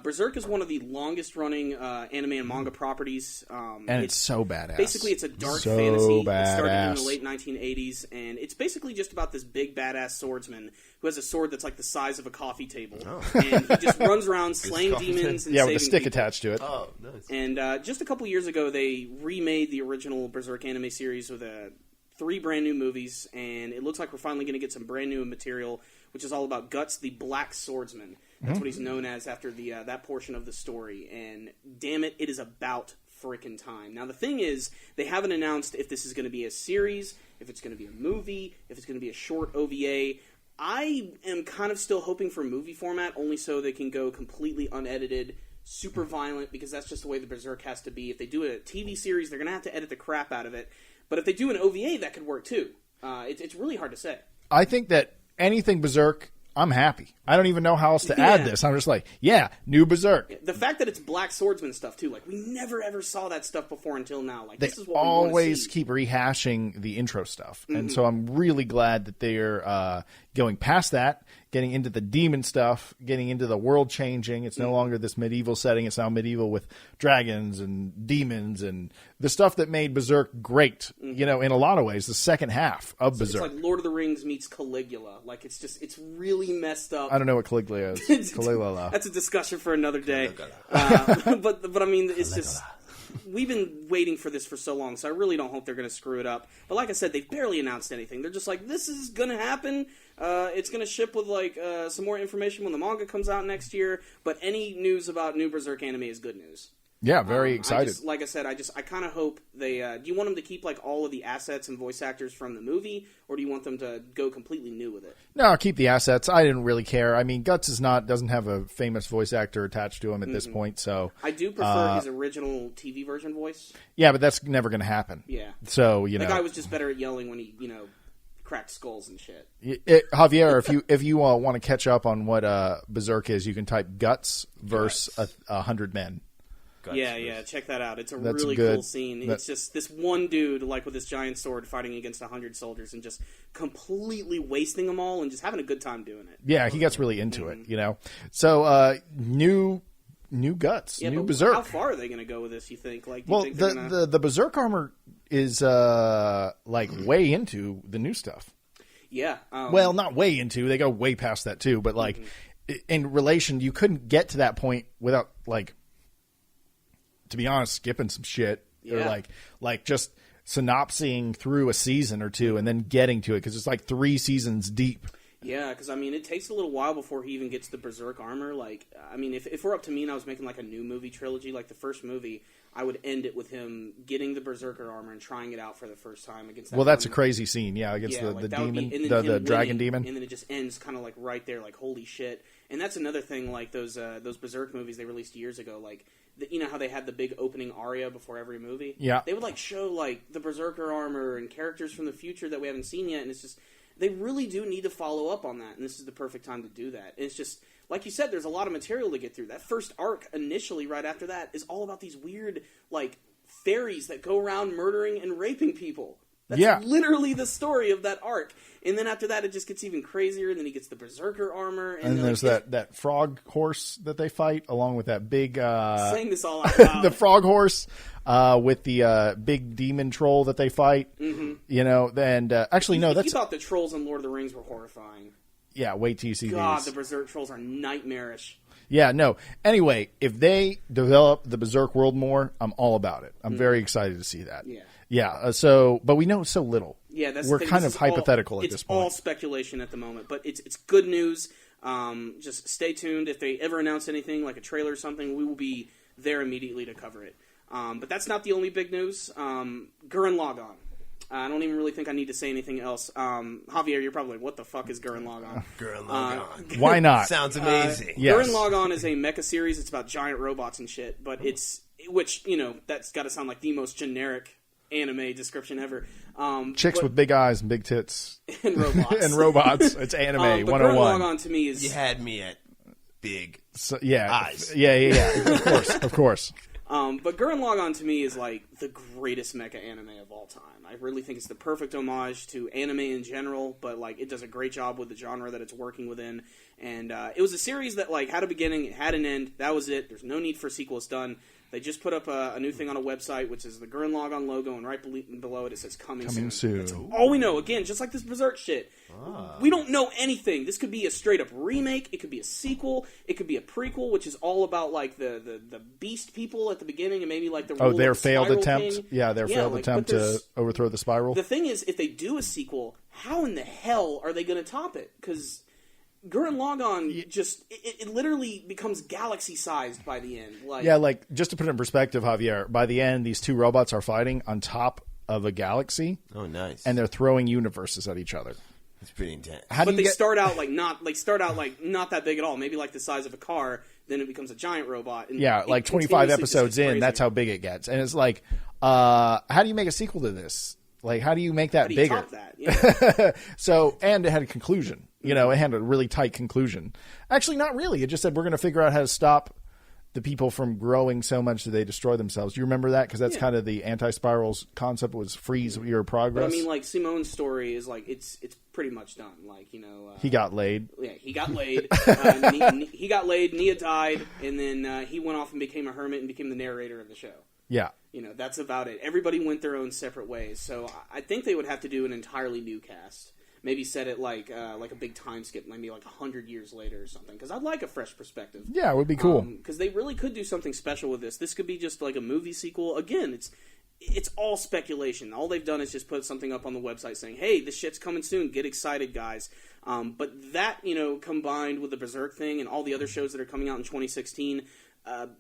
Berserk is one of the longest-running anime and manga properties. And it's so badass. Basically, it's a dark So fantasy. It badass. started in the late 1980s, and it's basically just about this big, badass swordsman who has a sword that's like the size of a coffee table. And he just runs around slaying demons and yeah, saving with a stick people. attached to it. Oh, nice. And just a couple years ago, they remade the original Berserk anime series with 3 brand new movies, and it looks like we're finally going to get some brand new material, which is all about Guts, the Black Swordsman. That's what he's known as after the that portion of the story. And damn it is about frickin' time. Now, the thing is, they haven't announced if this is going to be a series, if it's going to be a movie, if it's going to be a short OVA. I am kind of still hoping for movie format, only so they can go completely unedited, super violent, because that's just the way the Berserk has to be. If they do a TV series, they're going to have to edit the crap out of it. But if they do an OVA, that could work too. It's really hard to say. I think that anything Berserk, I'm happy. I don't even know how else to add this. I'm just like, new Berserk. The fact that it's Black Swordsman stuff too, like we never ever saw that stuff before until now. Like They this is what we want to always see. keep rehashing the intro stuff. And so I'm really glad that they're going past that, getting into the demon stuff, getting into the world changing. It's no longer this medieval setting. It's now medieval with dragons and demons and the stuff that made Berserk great, in a lot of ways, the second half of Berserk. It's like Lord of the Rings meets Caligula. Like it's really messed up. I don't know what Caligula is. Caligula. That's a discussion for another day. But I mean, it's just we've been waiting for this for so long, so I really don't hope they're going to screw it up. But like I said, they've barely announced anything. They're just like, this is going to happen. It's going to ship with like some more information when the manga comes out next year. But any news about new Berserk anime is good news. Yeah, very excited. Like I said, I kind of hope they... do you want them to keep like all of the assets and voice actors from the movie, or do you want them to go completely new with it? No, I'll keep the assets. I didn't really care. I mean, Guts doesn't have a famous voice actor attached to him at this point, so... I do prefer his original TV version voice. Yeah, but that's never going to happen. Yeah. So, The guy was just better at yelling when he, cracked skulls and shit. Javier, if you want to catch up on what Berserk is, you can type Guts versus 100 men. Yeah, check that out. It's a really cool scene. It's just this one dude, like with this giant sword, fighting against 100 soldiers and just completely wasting them all and just having a good time doing it. Yeah, he gets really into it, So, new Guts, new Berserk. How far are they going to go with this, you think? Like, the Berserk armor is way into the new stuff. Yeah. Well, not way into. They go way past that, too. But, in relation, you couldn't get to that point without, to be honest, skipping some shit. Yeah. Or just synopsing through a season or two and then getting to it, because it's 3 seasons deep. Yeah, because, it takes a little while before he even gets the Berserk armor. If we're up to me and I was making, a new movie trilogy, the first movie, I would end it with him getting the Berserker armor and trying it out for the first time against that. Well, that's a crazy scene, against the demon, the dragon demon. And then it just ends kind of, right there, holy shit. And that's another thing, those Berserk movies they released years ago, how they had the big opening aria before every movie? Yeah. They would, show, the Berserker armor and characters from the future that we haven't seen yet, and it's just... They really do need to follow up on that, and this is the perfect time to do that. And it's just, like you said, there's a lot of material to get through. That first arc, initially, right after that, is all about these weird, fairies that go around murdering and raping people. That's literally the story of that arc. And then after that, it just gets even crazier, and then he gets the Berserker armor. And then there's that frog horse that they fight, along with that big... saying this all out loud. The frog horse with the big demon troll that they fight. Mm-hmm. And actually, no, that's... You thought the trolls in Lord of the Rings were horrifying. Yeah, wait till you see God, these. the Berserk trolls are nightmarish. Yeah, no. Anyway, if they develop the Berserk world more, I'm all about it. I'm very excited to see that. Yeah. Yeah, but we know so little. Yeah, that's we're the thing. kind of hypothetical at this point. It's all speculation at the moment, but it's good news. Just stay tuned. If they ever announce anything, like a trailer or something, we will be there immediately to cover it. But that's not the only big news. Gurren Lagann. I don't even really think I need to say anything else. Javier, you're probably like, what the fuck is Gurren Lagann? Gurren Lagann. Why not? Sounds amazing. Yes. Gurren Lagann is a mecha series. It's about giant robots and shit, but that's got to sound like the most generic anime description ever. Chicks with big eyes and big tits. And robots. And robots. It's anime 101. Gurren Lagann to me is... You had me at big eyes. Yeah. Of course. But Gurren Lagann to me is the greatest mecha anime of all time. I really think it's the perfect homage to anime in general, but it does a great job with the genre that it's working within. And it was a series that had a beginning, it had an end. That was it. There's no need for sequels done. They just put up a new thing on a website, which is the Gurren Lagann logo, and right below it says coming soon. That's all we know. Again, just like this Berserk shit. We don't know anything. This could be a straight-up remake. It could be a sequel. It could be a prequel, which is all about the beast people at the beginning and maybe the their failed attempt. Thing. Yeah, their failed attempt to overthrow the spiral. The thing is, if they do a sequel, how in the hell are they going to top it? Because Gurren Lagann it literally becomes galaxy-sized by the end. Just to put it in perspective, Javier, by the end, these two robots are fighting on top of a galaxy. Oh, nice. And they're throwing universes at each other. It's pretty intense. But they start out not that big at all. Maybe the size of a car. Then it becomes a giant robot. And 25 episodes in, that's how big it gets. And it's how do you make a sequel to this? How do you make that bigger? Top that? Yeah. And it had a conclusion. It had a really tight conclusion. Actually, not really. It just said we're going to figure out how to stop the people from growing so much that they destroy themselves. Do you remember that? Because that's kind of the anti-spirals concept, was freeze your progress. But Simone's story is it's pretty much done. He got laid. Yeah, he got laid. He got laid. Nia died, and then he went off and became a hermit and became the narrator of the show. Yeah. That's about it. Everybody went their own separate ways. So I think they would have to do an entirely new cast. maybe set it like a big time skip, maybe like 100 years later or something. Because I'd like a fresh perspective. Yeah, it would be cool. Because they really could do something special with this. This could be just like a movie sequel. Again, it's all speculation. All they've done is just put something up on the website saying, "Hey, this shit's coming soon. Get excited, guys." But that, combined with the Berserk thing and all the other shows that are coming out in 2016,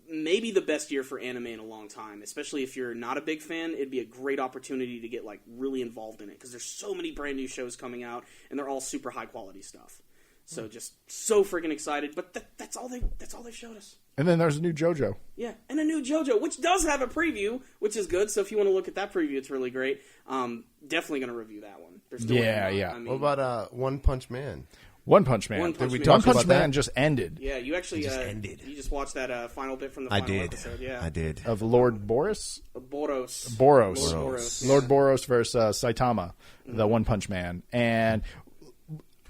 maybe the best year for anime in a long time. Especially if you're not a big fan, it'd be a great opportunity to get like really involved in it because there's so many brand new shows coming out and they're all super high quality stuff. So just so freaking excited. But that's all they showed us. And then there's a new JoJo. Yeah, and a new JoJo, which does have a preview, which is good. So if you want to look at that preview, it's really great. Definitely going to review that one. They're still yeah. I mean, What about One Punch Man? One Punch Man. One Punch Did we Man. talk One Punch about Man that? just ended. Yeah, you actually ended. You just watched that final bit from the I final did. episode. Yeah, I did. Of Lord Boros? Boros. Lord Yeah. Boros versus Saitama, the One Punch Man. And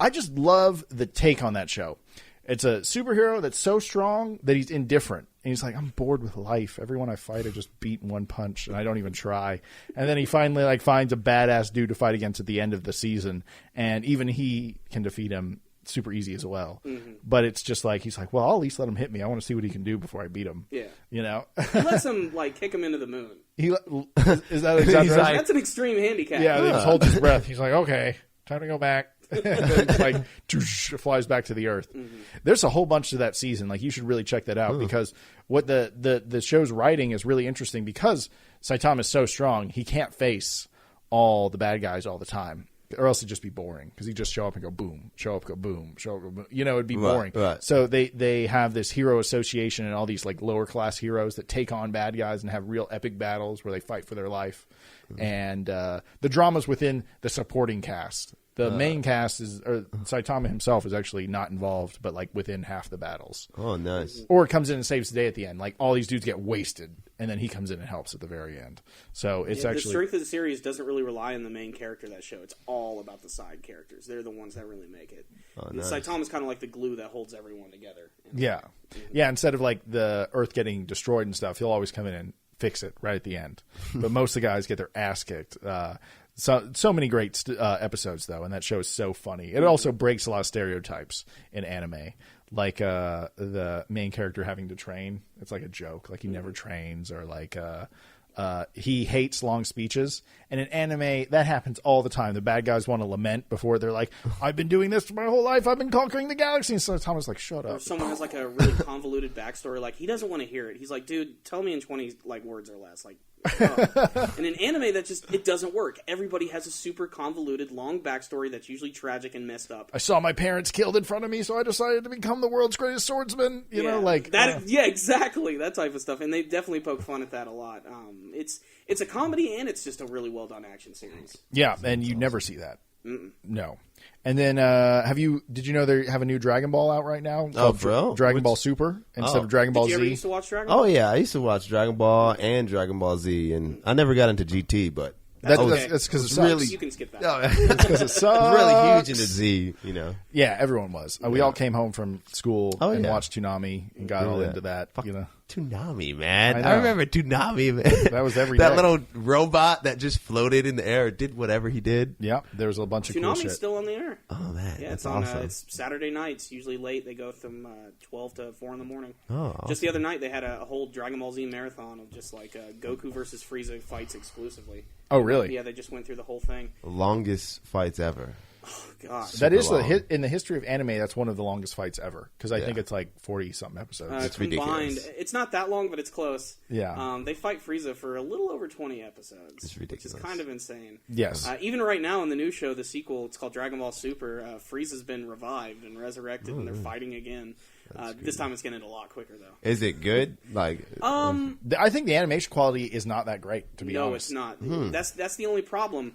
I just love the take on that show. It's a superhero that's so strong that he's indifferent. And he's like, I'm bored with life. Everyone I fight, I just beat in one punch, and I don't even try. And then he finally finds a badass dude to fight against at the end of the season, and even he can defeat him super easy as well. Mm-hmm. But it's just like he's like, well, I'll at least let him hit me. I want to see what he can do before I beat him. Yeah, He lets him kick him into the moon. Is that exactly right? That's an extreme handicap. Yeah, he just holds his breath. He's like, okay, time to go back. And then it's like flies back to the earth. Mm-hmm. There's a whole bunch to that season. Like, you should really check that out because what the show's writing is really interesting because Saitama is so strong, he can't face all the bad guys all the time. Or else it'd just be boring because he'd just show up and go boom, show up, go boom, show up, go boom. It'd be boring. Right. So they have this hero association and all these like lower class heroes that take on bad guys and have real epic battles where they fight for their life. Mm-hmm. And the drama's within the supporting cast. The main cast Saitama himself is actually not involved, but like within half the battles. Oh, nice. Or comes in and saves the day at the end. Like all these dudes get wasted, and then he comes in and helps at the very end. So it's actually the strength of the series doesn't really rely on the main character of that show. It's all about the side characters. They're the ones that really make it. Oh, nice. Saitama's kind of like the glue that holds everyone together. Yeah. Yeah, instead of like the Earth getting destroyed and stuff, he'll always come in and fix it right at the end. But most of the guys get their ass kicked. So many great episodes, though, and that show is so funny. It also breaks a lot of stereotypes in anime, like the main character having to train. It's like a joke, like he never trains, or like he hates long speeches. And in anime, that happens all the time. The bad guys want to lament before they're like, I've been doing this for my whole life. I've been conquering the galaxy. And so Thomas like, shut up. Or someone has like a really convoluted backstory. Like, he doesn't want to hear it. He's like, dude, tell me in 20 words or less. Like, and in anime, it doesn't work. Everybody has a super convoluted, long backstory that's usually tragic and messed up. I saw my parents killed in front of me, so I decided to become the world's greatest swordsman. You know, like that. Yeah, exactly, that type of stuff. And they definitely poke fun at that a lot. It's a comedy and it's just a really well done action series. Yeah, and you never see that. Mm-mm. No. And then, did you know they have a new Dragon Ball out right now? Oh, bro. Dragon Ball Super instead of Dragon Ball Did you Z. ever used to watch Dragon Ball? Oh, yeah. I used to watch Dragon Ball and Dragon Ball Z, and I never got into GT, but That's because it sucks. really- You can skip that. It's because it sucks. I was really huge into Z, you know. Yeah, everyone was. We all came home from school and yeah. watched Toonami and got all into that. You know, Toonami, man. I know. I remember Toonami, man. That was every that day. little robot that just floated in the air, did whatever he did. yeah, there was a bunch of cool Toonami's shit. still on the air. Oh, man. Yeah, that's it's on. awesome. It's Saturday nights, usually late. They go from 12 to 4 in the morning. Oh, Just the other night, they had a whole Dragon Ball Z marathon of just like Goku versus Frieza fights exclusively. Oh, really? Yeah, they just went through the whole thing. Longest fights ever. Gosh. That is long. in the history of anime. That's one of the longest fights ever because I think it's like 40-something episodes. It's Combined, ridiculous. it's not that long, but it's close. Yeah. They fight Frieza for a little over 20 episodes. It's ridiculous. Which is kind of insane. Yes. Even right now in the new show, the sequel, it's called Dragon Ball Super, Frieza's been revived and resurrected, and they're fighting again. This time it's getting it a lot quicker, though. Is it good? Like, I think the animation quality is not that great, to be honest. No, it's not. That's the only problem.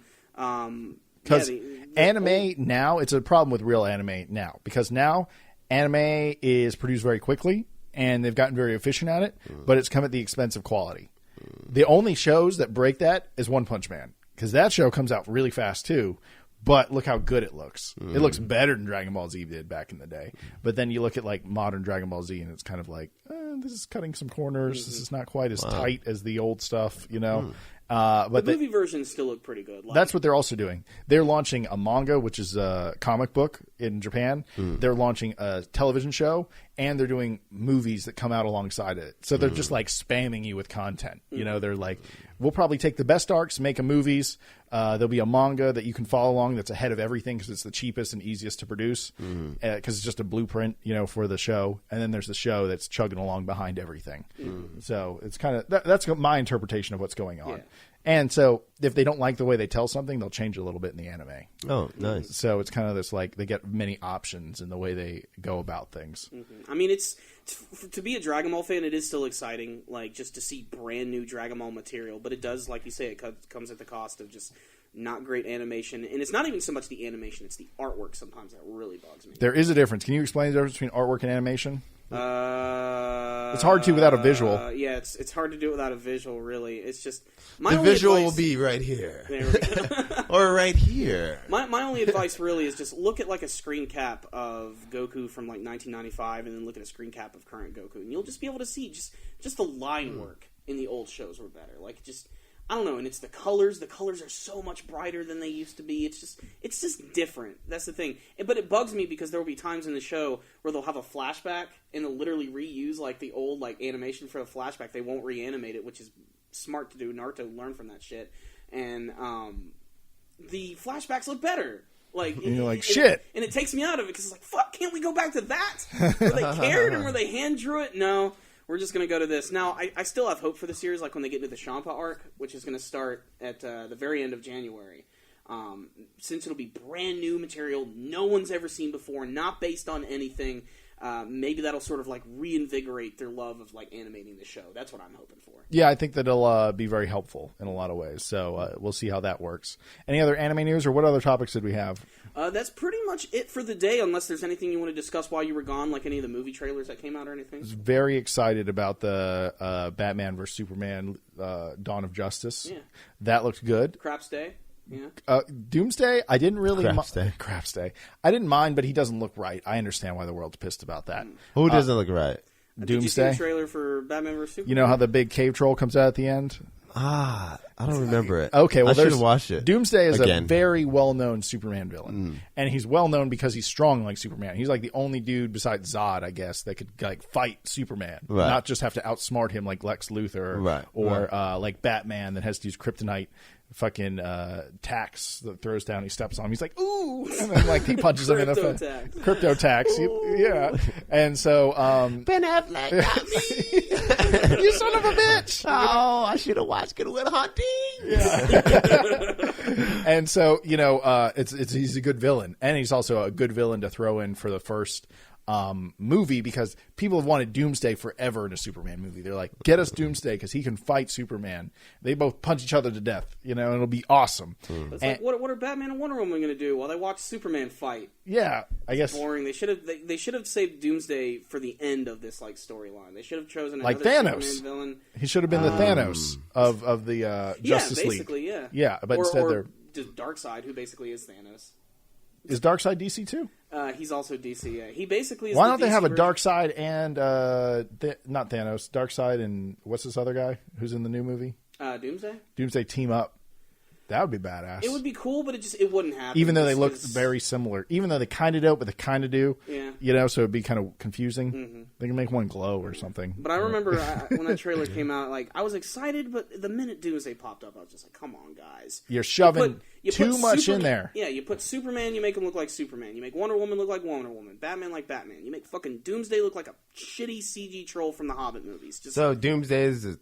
Because anime now, it's a problem with real anime now. Because now, anime is produced very quickly, and they've gotten very efficient at it, but it's come at the expense of quality. The only shows that break that is One Punch Man. Because that show comes out really fast, too. But look how good it looks. It looks better than Dragon Ball Z did back in the day. But then you look at like modern Dragon Ball Z, and it's kind of like, this is cutting some corners. This is not quite as tight as the old stuff, you know? But the movie versions still look pretty good. Like, that's what they're also doing. They're launching a manga, which is a comic book in Japan. They're launching a television show, and they're doing movies that come out alongside it. So they're just like spamming you with content. You know, they're like, we'll probably take the best arcs, make them movies. There'll be a manga that you can follow along that's ahead of everything because it's the cheapest and easiest to produce because it's just a blueprint, you know, for the show. And then there's the show that's chugging along behind everything. So it's kind of that's my interpretation of what's going on. Yeah. And so if they don't like the way they tell something, they'll change a little bit in the anime. Oh, nice. So it's kind of this like they get many options in the way they go about things. I mean, it's to be a Dragon Ball fan, it is still exciting, like just to see brand new Dragon Ball material. But it does, like you say, it comes at the cost of just not great animation. And it's not even so much the animation; it's the artwork sometimes that really bugs me. There is a difference. Can you explain the difference between artwork and animation? It's hard to without a visual. Yeah, it's hard to do it without a visual. Really, it's just The visual will be right here. There we go. Or right here. My only advice really is just look at like a screen cap of Goku from like 1995, and then look at a screen cap of current Goku, and you'll just be able to see just the line work in the old shows were better. Like just I don't know, and it's the colors. The colors are so much brighter than they used to be. It's just different. That's the thing. But it bugs me because there will be times in the show where they'll have a flashback and they'll literally reuse like the old like animation for the flashback. They won't reanimate it, which is smart to do. Naruto learned from that shit, and the flashbacks look better. Like and you're like shit, and it takes me out of it because it's like fuck. Can't we go back to that? Where they cared and where they hand drew it? No. We're just going to go to this. Now, I still have hope for the series, like when they get into the Champa arc, which is going to start at the very end of January. Since it'll be brand new material, no one's ever seen before, not based on anything, maybe that'll sort of like reinvigorate their love of like animating the show. That's what I'm hoping for. Yeah, I think that it'll be very helpful in a lot of ways. So we'll see how that works. Any other anime news, or what other topics did we have? That's pretty much it for the day, unless there's anything you want to discuss while you were gone, like any of the movie trailers that came out or anything. I was very excited about the Batman vs. Superman Dawn of Justice. Yeah. That looked good. Craps Day. Yeah. Doomsday, I didn't really... Craps Day. I didn't mind, but he doesn't look right. I understand why the world's pissed about that. Who doesn't look right? Doomsday? Did you see the trailer for Batman vs. Superman? You know how the big cave troll comes out at the end? I don't remember it. Okay, well, I should have watched it. Doomsday is a very well-known Superman villain, and he's well-known because he's strong like Superman. He's like the only dude besides Zod, I guess, that could like fight Superman, not just have to outsmart him like Lex Luthor or like Batman that has to use kryptonite. Fucking tax that throws down, he steps on him. He's like, ooh, and then like he punches him in the face. Crypto tax, yeah. And so Ben Affleck got me. You son of a bitch! Oh, I should have watched Good Will Hunting. Yeah. And so he's a good villain, and he's also a good villain to throw in for the first movie because people have wanted Doomsday forever in a Superman movie. They're like, get us Doomsday because he can fight Superman. They both punch each other to death, and it'll be awesome. It's like, what are Batman and Wonder Woman going to do while they watch Superman fight? Yeah, I guess boring. They should have saved Doomsday for the end of this like storyline. They should have chosen like another Thanos Superman villain. He should have been the Thanos of the Justice League. Basically, yeah. Yeah, but instead they're just Darkseid, who basically is Thanos. Is Darkseid DC too? He's also DC. Yeah. He basically is. Why don't the they have a version. Darkseid and not Thanos? Darkseid and what's this other guy who's in the new movie? Doomsday. Doomsday team up. That would be badass. It would be cool, but it wouldn't happen. Even though they look very similar. Even though they kind of don't, but they kind of do. Yeah. So it'd be kind of confusing. Mm-hmm. They can make one glow or something. But I remember when that trailer came out, like I was excited, but the minute Doomsday popped up, I was just like, "Come on, guys! You're shoving too much in there." Yeah, you put Superman, you make him look like Superman. You make Wonder Woman look like Wonder Woman. Batman like Batman. You make fucking Doomsday look like a shitty CG troll from the Hobbit movies. So Doomsday is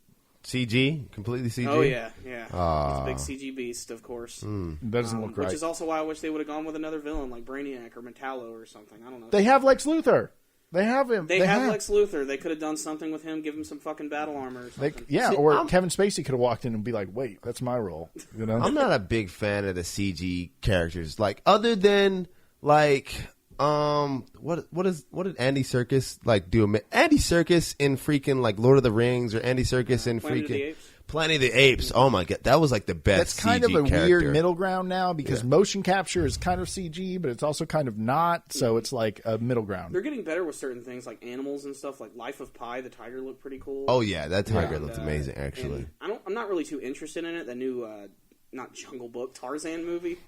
CG, completely CG. Oh yeah. He's a big CG beast, of course. Doesn't look right. Which is also why I wish they would have gone with another villain like Brainiac or Metallo or something. I don't know. They have Lex Luthor. They have him. They have Lex Luthor. They could have done something with him, give him some fucking battle armor or something. Kevin Spacey could have walked in and be like, "Wait, that's my role." I'm not a big fan of the CG characters. Like other than like what did Andy Serkis like do? Andy Serkis in freaking like Lord of the Rings or Andy Serkis in freaking Planet of the Apes. Oh my god, that was like the best. That's kind CG of a character. weird middle ground now because motion capture is kind of CG, but it's also kind of not. So it's like a middle ground. They're getting better with certain things like animals and stuff. Like Life of Pi, the tiger looked pretty cool. Oh yeah, that tiger And, looked amazing. Actually, I'm not really too interested in it. The new, not Jungle Book, Tarzan movie.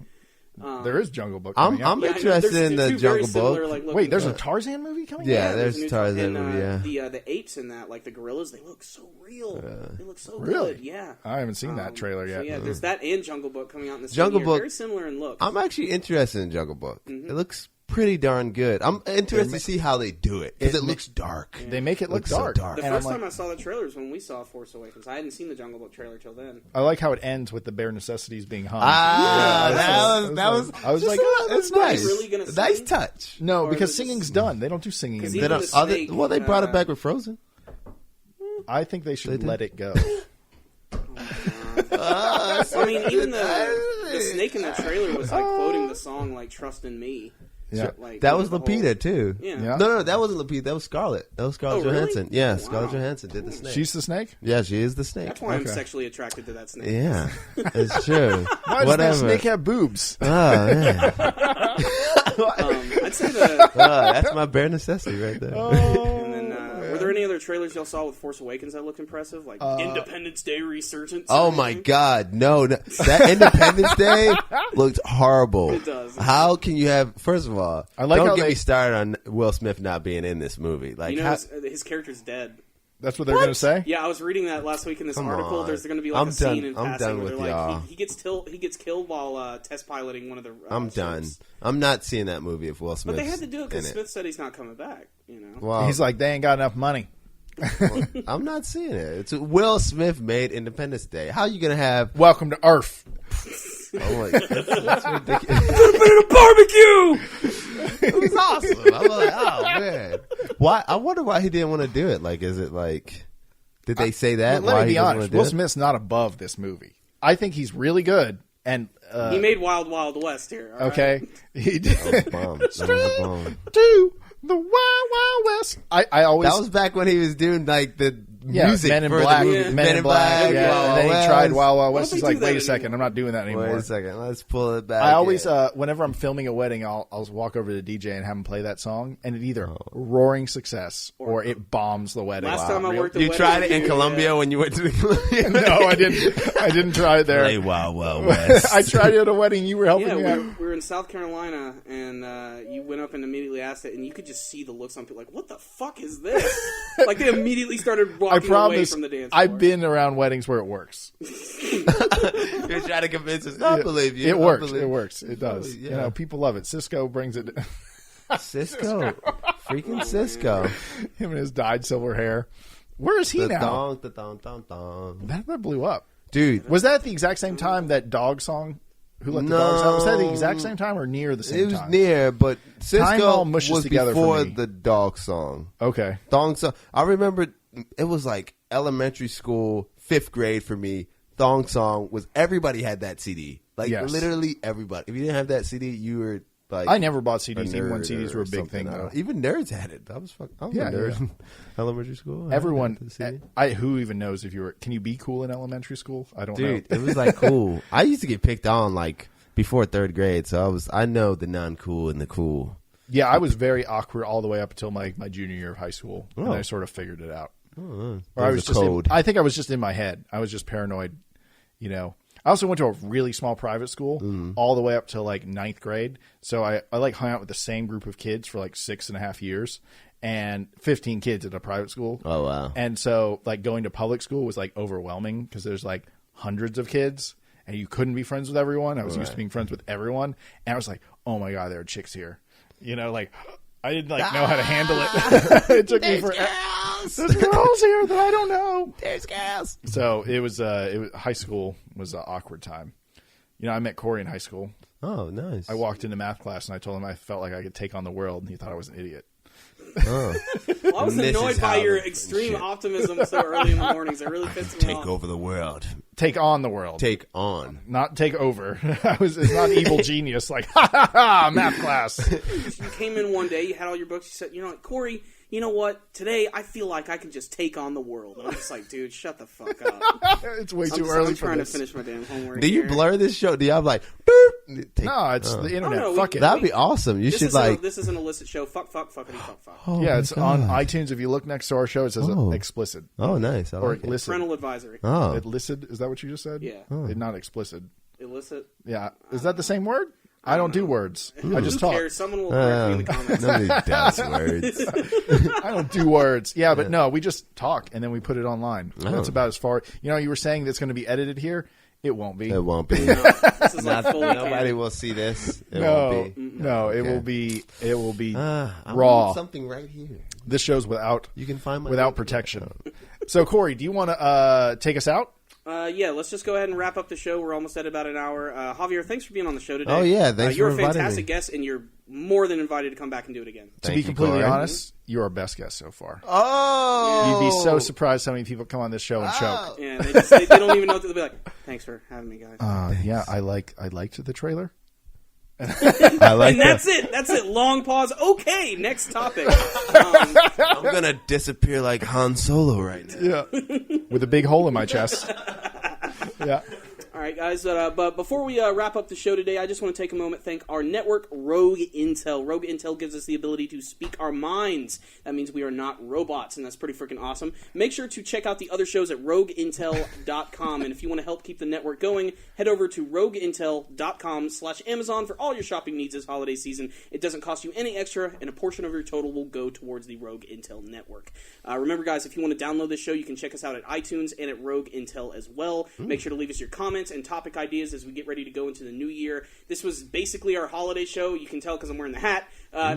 There is Jungle Book. I'm Yeah, I know. interested in There's the two very Jungle similar, Book. like, looking- Wait, there's a Tarzan movie coming out? Yeah, there's there's a new Tarzan and, movie. Yeah, the apes in that, like the gorillas, they look so real. They look so Really? good. Yeah. I haven't seen that trailer yet. So yeah, there's that and Jungle Book coming out in the same Jungle year. Book- Very similar in look. I'm actually interested in Jungle Book. Mm-hmm. It looks pretty darn good. I'm interested to see how they do it because it looks dark. They make it look Looks so dark. dark. The And I'm first like, time I saw the trailers when we saw Force Awakens. I hadn't seen the Jungle Book trailer till then. I like how it ends with the bare necessities being hung. That was. I was just like, a- that's Are they nice. really gonna Nice sing? touch. no, Or because is it singing's just- done. They don't do singing 'Cause in even They there. don't- the snake, well, they brought it uh, back with Frozen. I think they should let it go. I mean, even the snake in the trailer was like quoting the song like "Trust in Me." Yeah. Like, That was the whole- Lupita too. Yeah. Yeah. No, that wasn't Lupita. That was Scarlett. That was Scarlett Oh, really? Johansson. Yeah, Wow. Scarlett Johansson did the snake. She's the snake? Yeah, she is the snake. That's why I'm Okay. sexually attracted to that snake. Yeah, it's true. Why does Whatever. that snake have boobs? Oh, yeah. I'd say the. That's my bare necessity right there. And then, were there any other trailers y'all saw with Force Awakens that looked impressive, like Independence Day Resurgence? Oh or my anything? God, no! That Independence Day looked horrible. It does. How can you have? First of all, I like don't how get they- me started on Will Smith not being in this movie. Like, You know, how, his character's dead. That's what they're going to say? Yeah, I was reading that last week in this Come article. on. There's going to be like I'm a scene done- in I'm passing done where with they're y'all. like he gets killed while test piloting one of the. I'm done. ships. I'm not seeing that movie if Will Smith. But they had to do it in because Smith said he's not coming back. You know. Well, He's like, they ain't got enough money. I'm not seeing it. It's Will Smith made Independence Day. How are you gonna have? Welcome to Earth. Oh my, that's ridiculous. Barbecue. It was awesome. I'm like, oh man, why? I wonder why he didn't want to do it. Like, is it like? Did they say that? Let why me he be didn't wanna honest. do Will it? Smith's not above this movie. I think he's really good. And He made Wild Wild West here. all right? okay, he did. Bomb. That was a bomb. To the Wild Wild West. I always That was back when he was doing like the music Men in for Black. the movie. Yeah. Men in Black. Yeah, Wild and then he West. tried Wild Wild Why West. don't He's they like, do that wait a second, anymore? I'm not doing that anymore. Wait a second, let's pull it back. I always, in. whenever I'm filming a wedding, I'll walk over to the DJ and have him play that song, and it either roaring success or it bombs the wedding. Last time I worked a You wedding tried with it in you, Colombia when you went to the Colombia. No, I didn't. I didn't try it there. Play Wild Wild West. I tried it at a wedding. You were helping Yeah, me we out. were in South Carolina, and you went up and immediately asked it, and you could just see the looks on people like, "What the fuck is this?" Like they immediately started I walking away promise. from the dance floor. I've been around weddings where it works. You're trying to convince us. I believe you. It I works. believe It works. It does. Yeah. You know, people love it. Cisco brings it. Cisco. Freaking Cisco. Him and his dyed silver hair. Where is he The now? thong, the thong, thong, thong. That blew up. Dude, Was that at the exact same time that dog song? Who let the dogs out? Was that the exact same time or near the same it was time? near, but Time all Cisco mushes was together for before me. the dog song. Okay. Thong song. I remember it was like elementary school, 5th grade for me. Thong song was everybody had that CD. Like Yes. literally everybody. If you didn't have that CD, you were like I never bought a CDs, even when nerd CDs or were a big something. thing, I though. don't- Even nerds had it. I was a Yeah, nerd yeah. in elementary school. I had Everyone, the CD. who even knows if you were? Can you be cool in elementary school? I don't Dude, know. it was like cool. I used to get picked on like before 3rd grade, so I know the non-cool and the cool. Yeah, I was very awkward all the way up until my junior year of high school, and Oh. I sort of figured it out. Or That I was was a just. code. I think I was just in my head. I was just paranoid. You know. I also went to a really small private school all the way up to like 9th grade. So I like hung out with the same group of kids for like 6.5 years, and 15 kids at a private school. Oh wow. And so like going to public school was like overwhelming because there's like hundreds of kids and you couldn't be friends with everyone. I was used to being friends with everyone. And I was like, oh my God, there are chicks here. You know, like I didn't like know how to handle it. It took me forever. There's girls here that I don't know. There's gas. So it was high school was an awkward time. You know, I met Corey in high school. Oh, nice. I walked into math class and I told him I felt like I could take on the world, and he thought I was an idiot. Oh. Well, I was Mrs. annoyed by your Howard and extreme shit. optimism so early in the mornings. It really pissed me off. Take over the world. Take on the world. Take on. Not take over. It's not evil genius like, ha ha ha, math class. You came in one day, you had all your books, you said, you know, Corey, you know what? Today I feel like I can just take on the world. And I'm just like, dude, shut the fuck up. It's way too early I'm for trying this. to finish my damn homework. Do you here. blur this show? Do you have like? No, it's the internet. no, Fuck it. That'd be awesome. You should like. This is an illicit show. Fuckity fuck. Oh Yeah, my it's on God. iTunes. If you look next to our show, it says Oh. explicit. Oh, nice. I Or like it. illicit. Parental advisory. Oh, Illicit? Is that what you just said? Yeah. Not explicit. Illicit. Yeah. Is that the same word? I don't do words. I just Who talk. cares? Someone will correct me in the comments. nobody does words. I don't do words. Yeah, but no, we just talk and then we put it online. Oh. That's about as far. You know, you were saying that's going to be edited here. It won't be. It won't be. This is like fully Nobody canon. will see this. It No, won't be. no, it Okay. will be. It will be I raw. want something right here. This show's without You can find my without protection. So, Corey, do you want to take us out? Yeah, let's just go ahead and wrap up the show. We're almost at about an hour. Javier, thanks for being on the show today. Oh, yeah, thanks You're for a inviting fantastic me. guest, and you're more than invited to come back and do it again. To be completely honest, you're our best guest so far. Oh, You'd be so surprised how many people come on this show and choke. Yeah, they don't even know what to be like. Thanks for having me, guys. Yeah, I liked the trailer. I like And that's it. That's it. Long pause. Okay, next topic. I'm gonna disappear like Han Solo right now. Yeah, with a big hole in my chest. Yeah. All right, guys, but before we wrap up the show today, I just want to take a moment to thank our network, Rogue Intel. Rogue Intel gives us the ability to speak our minds. That means we are not robots, and that's pretty freaking awesome. Make sure to check out the other shows at rogueintel.com, and if you want to help keep the network going, head over to rogueintel.com/Amazon for all your shopping needs this holiday season. It doesn't cost you any extra, and a portion of your total will go towards the Rogue Intel network. Remember, guys, if you want to download this show, you can check us out at iTunes and at Rogue Intel as well. Make sure to leave us your comments and topic ideas as we get ready to go into the new year. This was basically our holiday show. You can tell because I'm wearing the hat.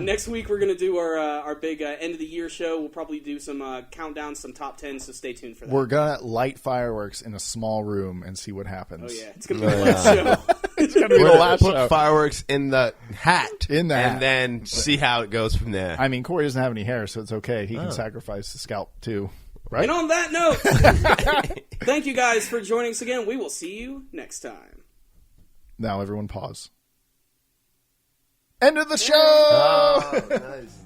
Next week we're going to do our big end of the year show. We'll probably do some countdowns, some top 10, so stay tuned for that. We're gonna light fireworks in a small room and see what happens. Oh yeah, it's going to be the last show. It's gonna be the last Put show. fireworks in the hat, In the hat. and then see how it goes from there. I mean, Corey doesn't have any hair, so it's okay. He can sacrifice the scalp too, right? And on that note, thank you guys for joining us again. We will see you next time. Now everyone pause. End of the show! Oh, nice.